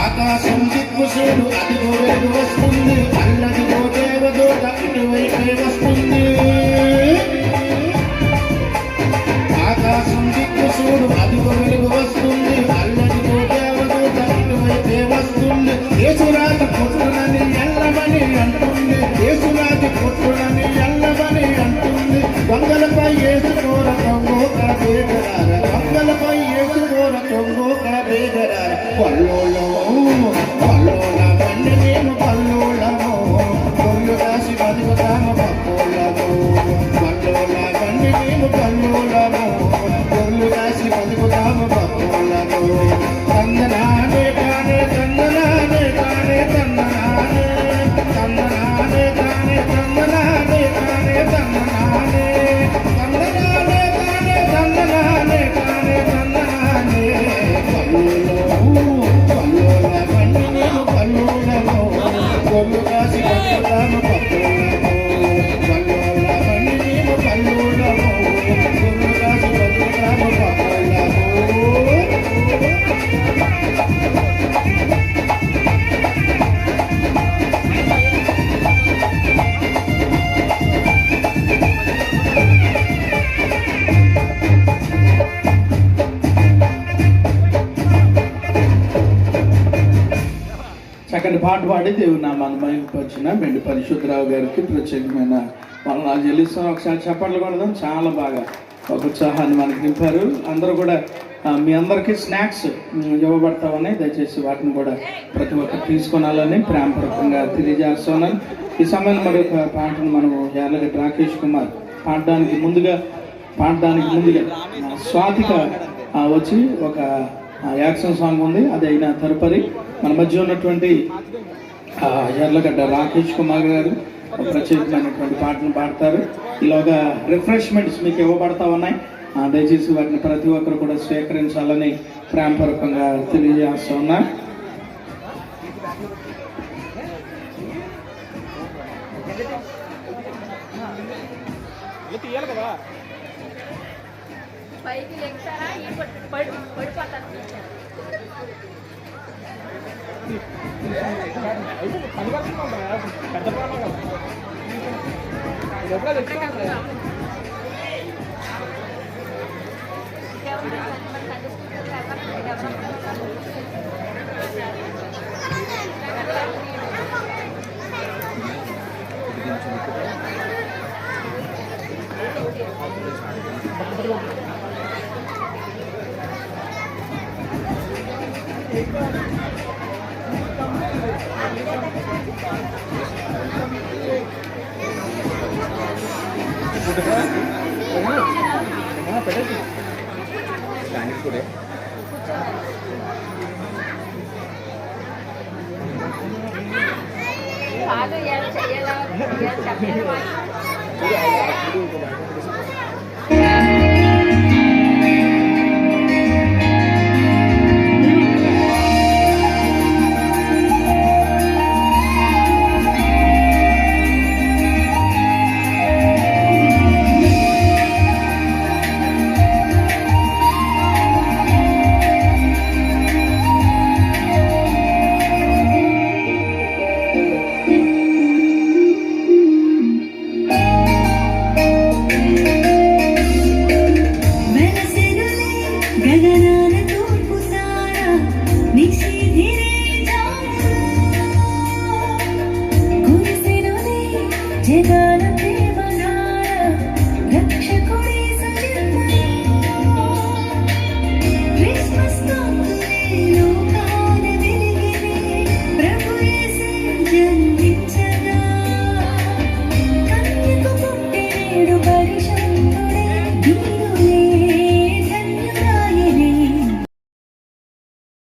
ఆకాశం దిక్కు చూడు అదిగో వెలుగు వస్తుంది అల్లదిగో దేవదూత ఇటువైపే వస్తుంది ఆకాశం దిక్కు చూడు అదిగో వెలుగు వస్తుంది అల్లదిగో దేవదూత ఇటువైపే వస్తుంది యేసురాజు పుట్టునని ఎల్లమని అంటుంది యేసురాజు పుట్టునని ఎల్లమని అంటుంది దొంగలపై యేసుకోర దొంగోక బేగరార దొంగలపై యేసుకోర దొంగోక బేగరార పల్లోలము పల్లోలమని మేము పల్లోలము గొర్రె కాసి బతుకుతాము పల్లోలము పల్లోలమని మేము పల్లోలము గొర్రె కాసి బతుకుతాము పల్లోలము తందనానే కానే తందనానే కానే తందనానే తందనానే కానే తందనానే కానే తందనానే తందనానే కానే తందనానే కానే తందనానే పల్లోలము పల్లోలమని మేము పల్లోలము గొర్రె కాసి బతుకుతాము పల్లోలము పల్లోలమని మేము పల్లోలము గొర్రె కాసి బతుకుతాము పల్లోలము. చక్కటి పాట పాడి దేవుని నామాన్ని మహిమపరిచిన మెండి పరిశుద్ధరావు గారికి ప్రత్యేకమైన వందనాలు చెల్లిస్తాం. ఒకసారి చప్పట్లు కొడదాం. చాలా బాగా ఒక ఉత్సాహాన్ని మనకి నింపారు. అందరూ కూడా మీ అందరికీ స్నాక్స్ ఇవ్వబడతామని దయచేసి వాటిని కూడా ప్రతి ఒక్కరు తీసుకొనాలని ప్రేమపూర్వకంగా తెలియజేస్తున్నాను. ఈ సమయంలో మరి ఒక పాటను మనము యార్లగడ్డ రాకేష్ కుమార్ పాడడానికి ముందుగా స్వాతిక వచ్చి ఒక యాక్షన్ సాంగ్ ఉంది. అది అయిన తదుపరి మన మధ్య ఉన్నటువంటి యార్లగడ్డ రాకేష్ కుమార్ గారు ప్రత్యేకమైనటువంటి పాటను పాడతారు. ఇలాగా రిఫ్రెష్మెంట్స్ మీకు ఇవ్వబడతా ఉన్నాయి. దయచేసి వాటిని ప్రతి ఒక్కరు కూడా స్వీకరించాలని ప్రేమపూర్వకంగా తెలియజేస్తా ఉన్నా. పైకి లెక్చారా పడిపోతారు. కాదు ఎలా చేయాలా ప్రియగానం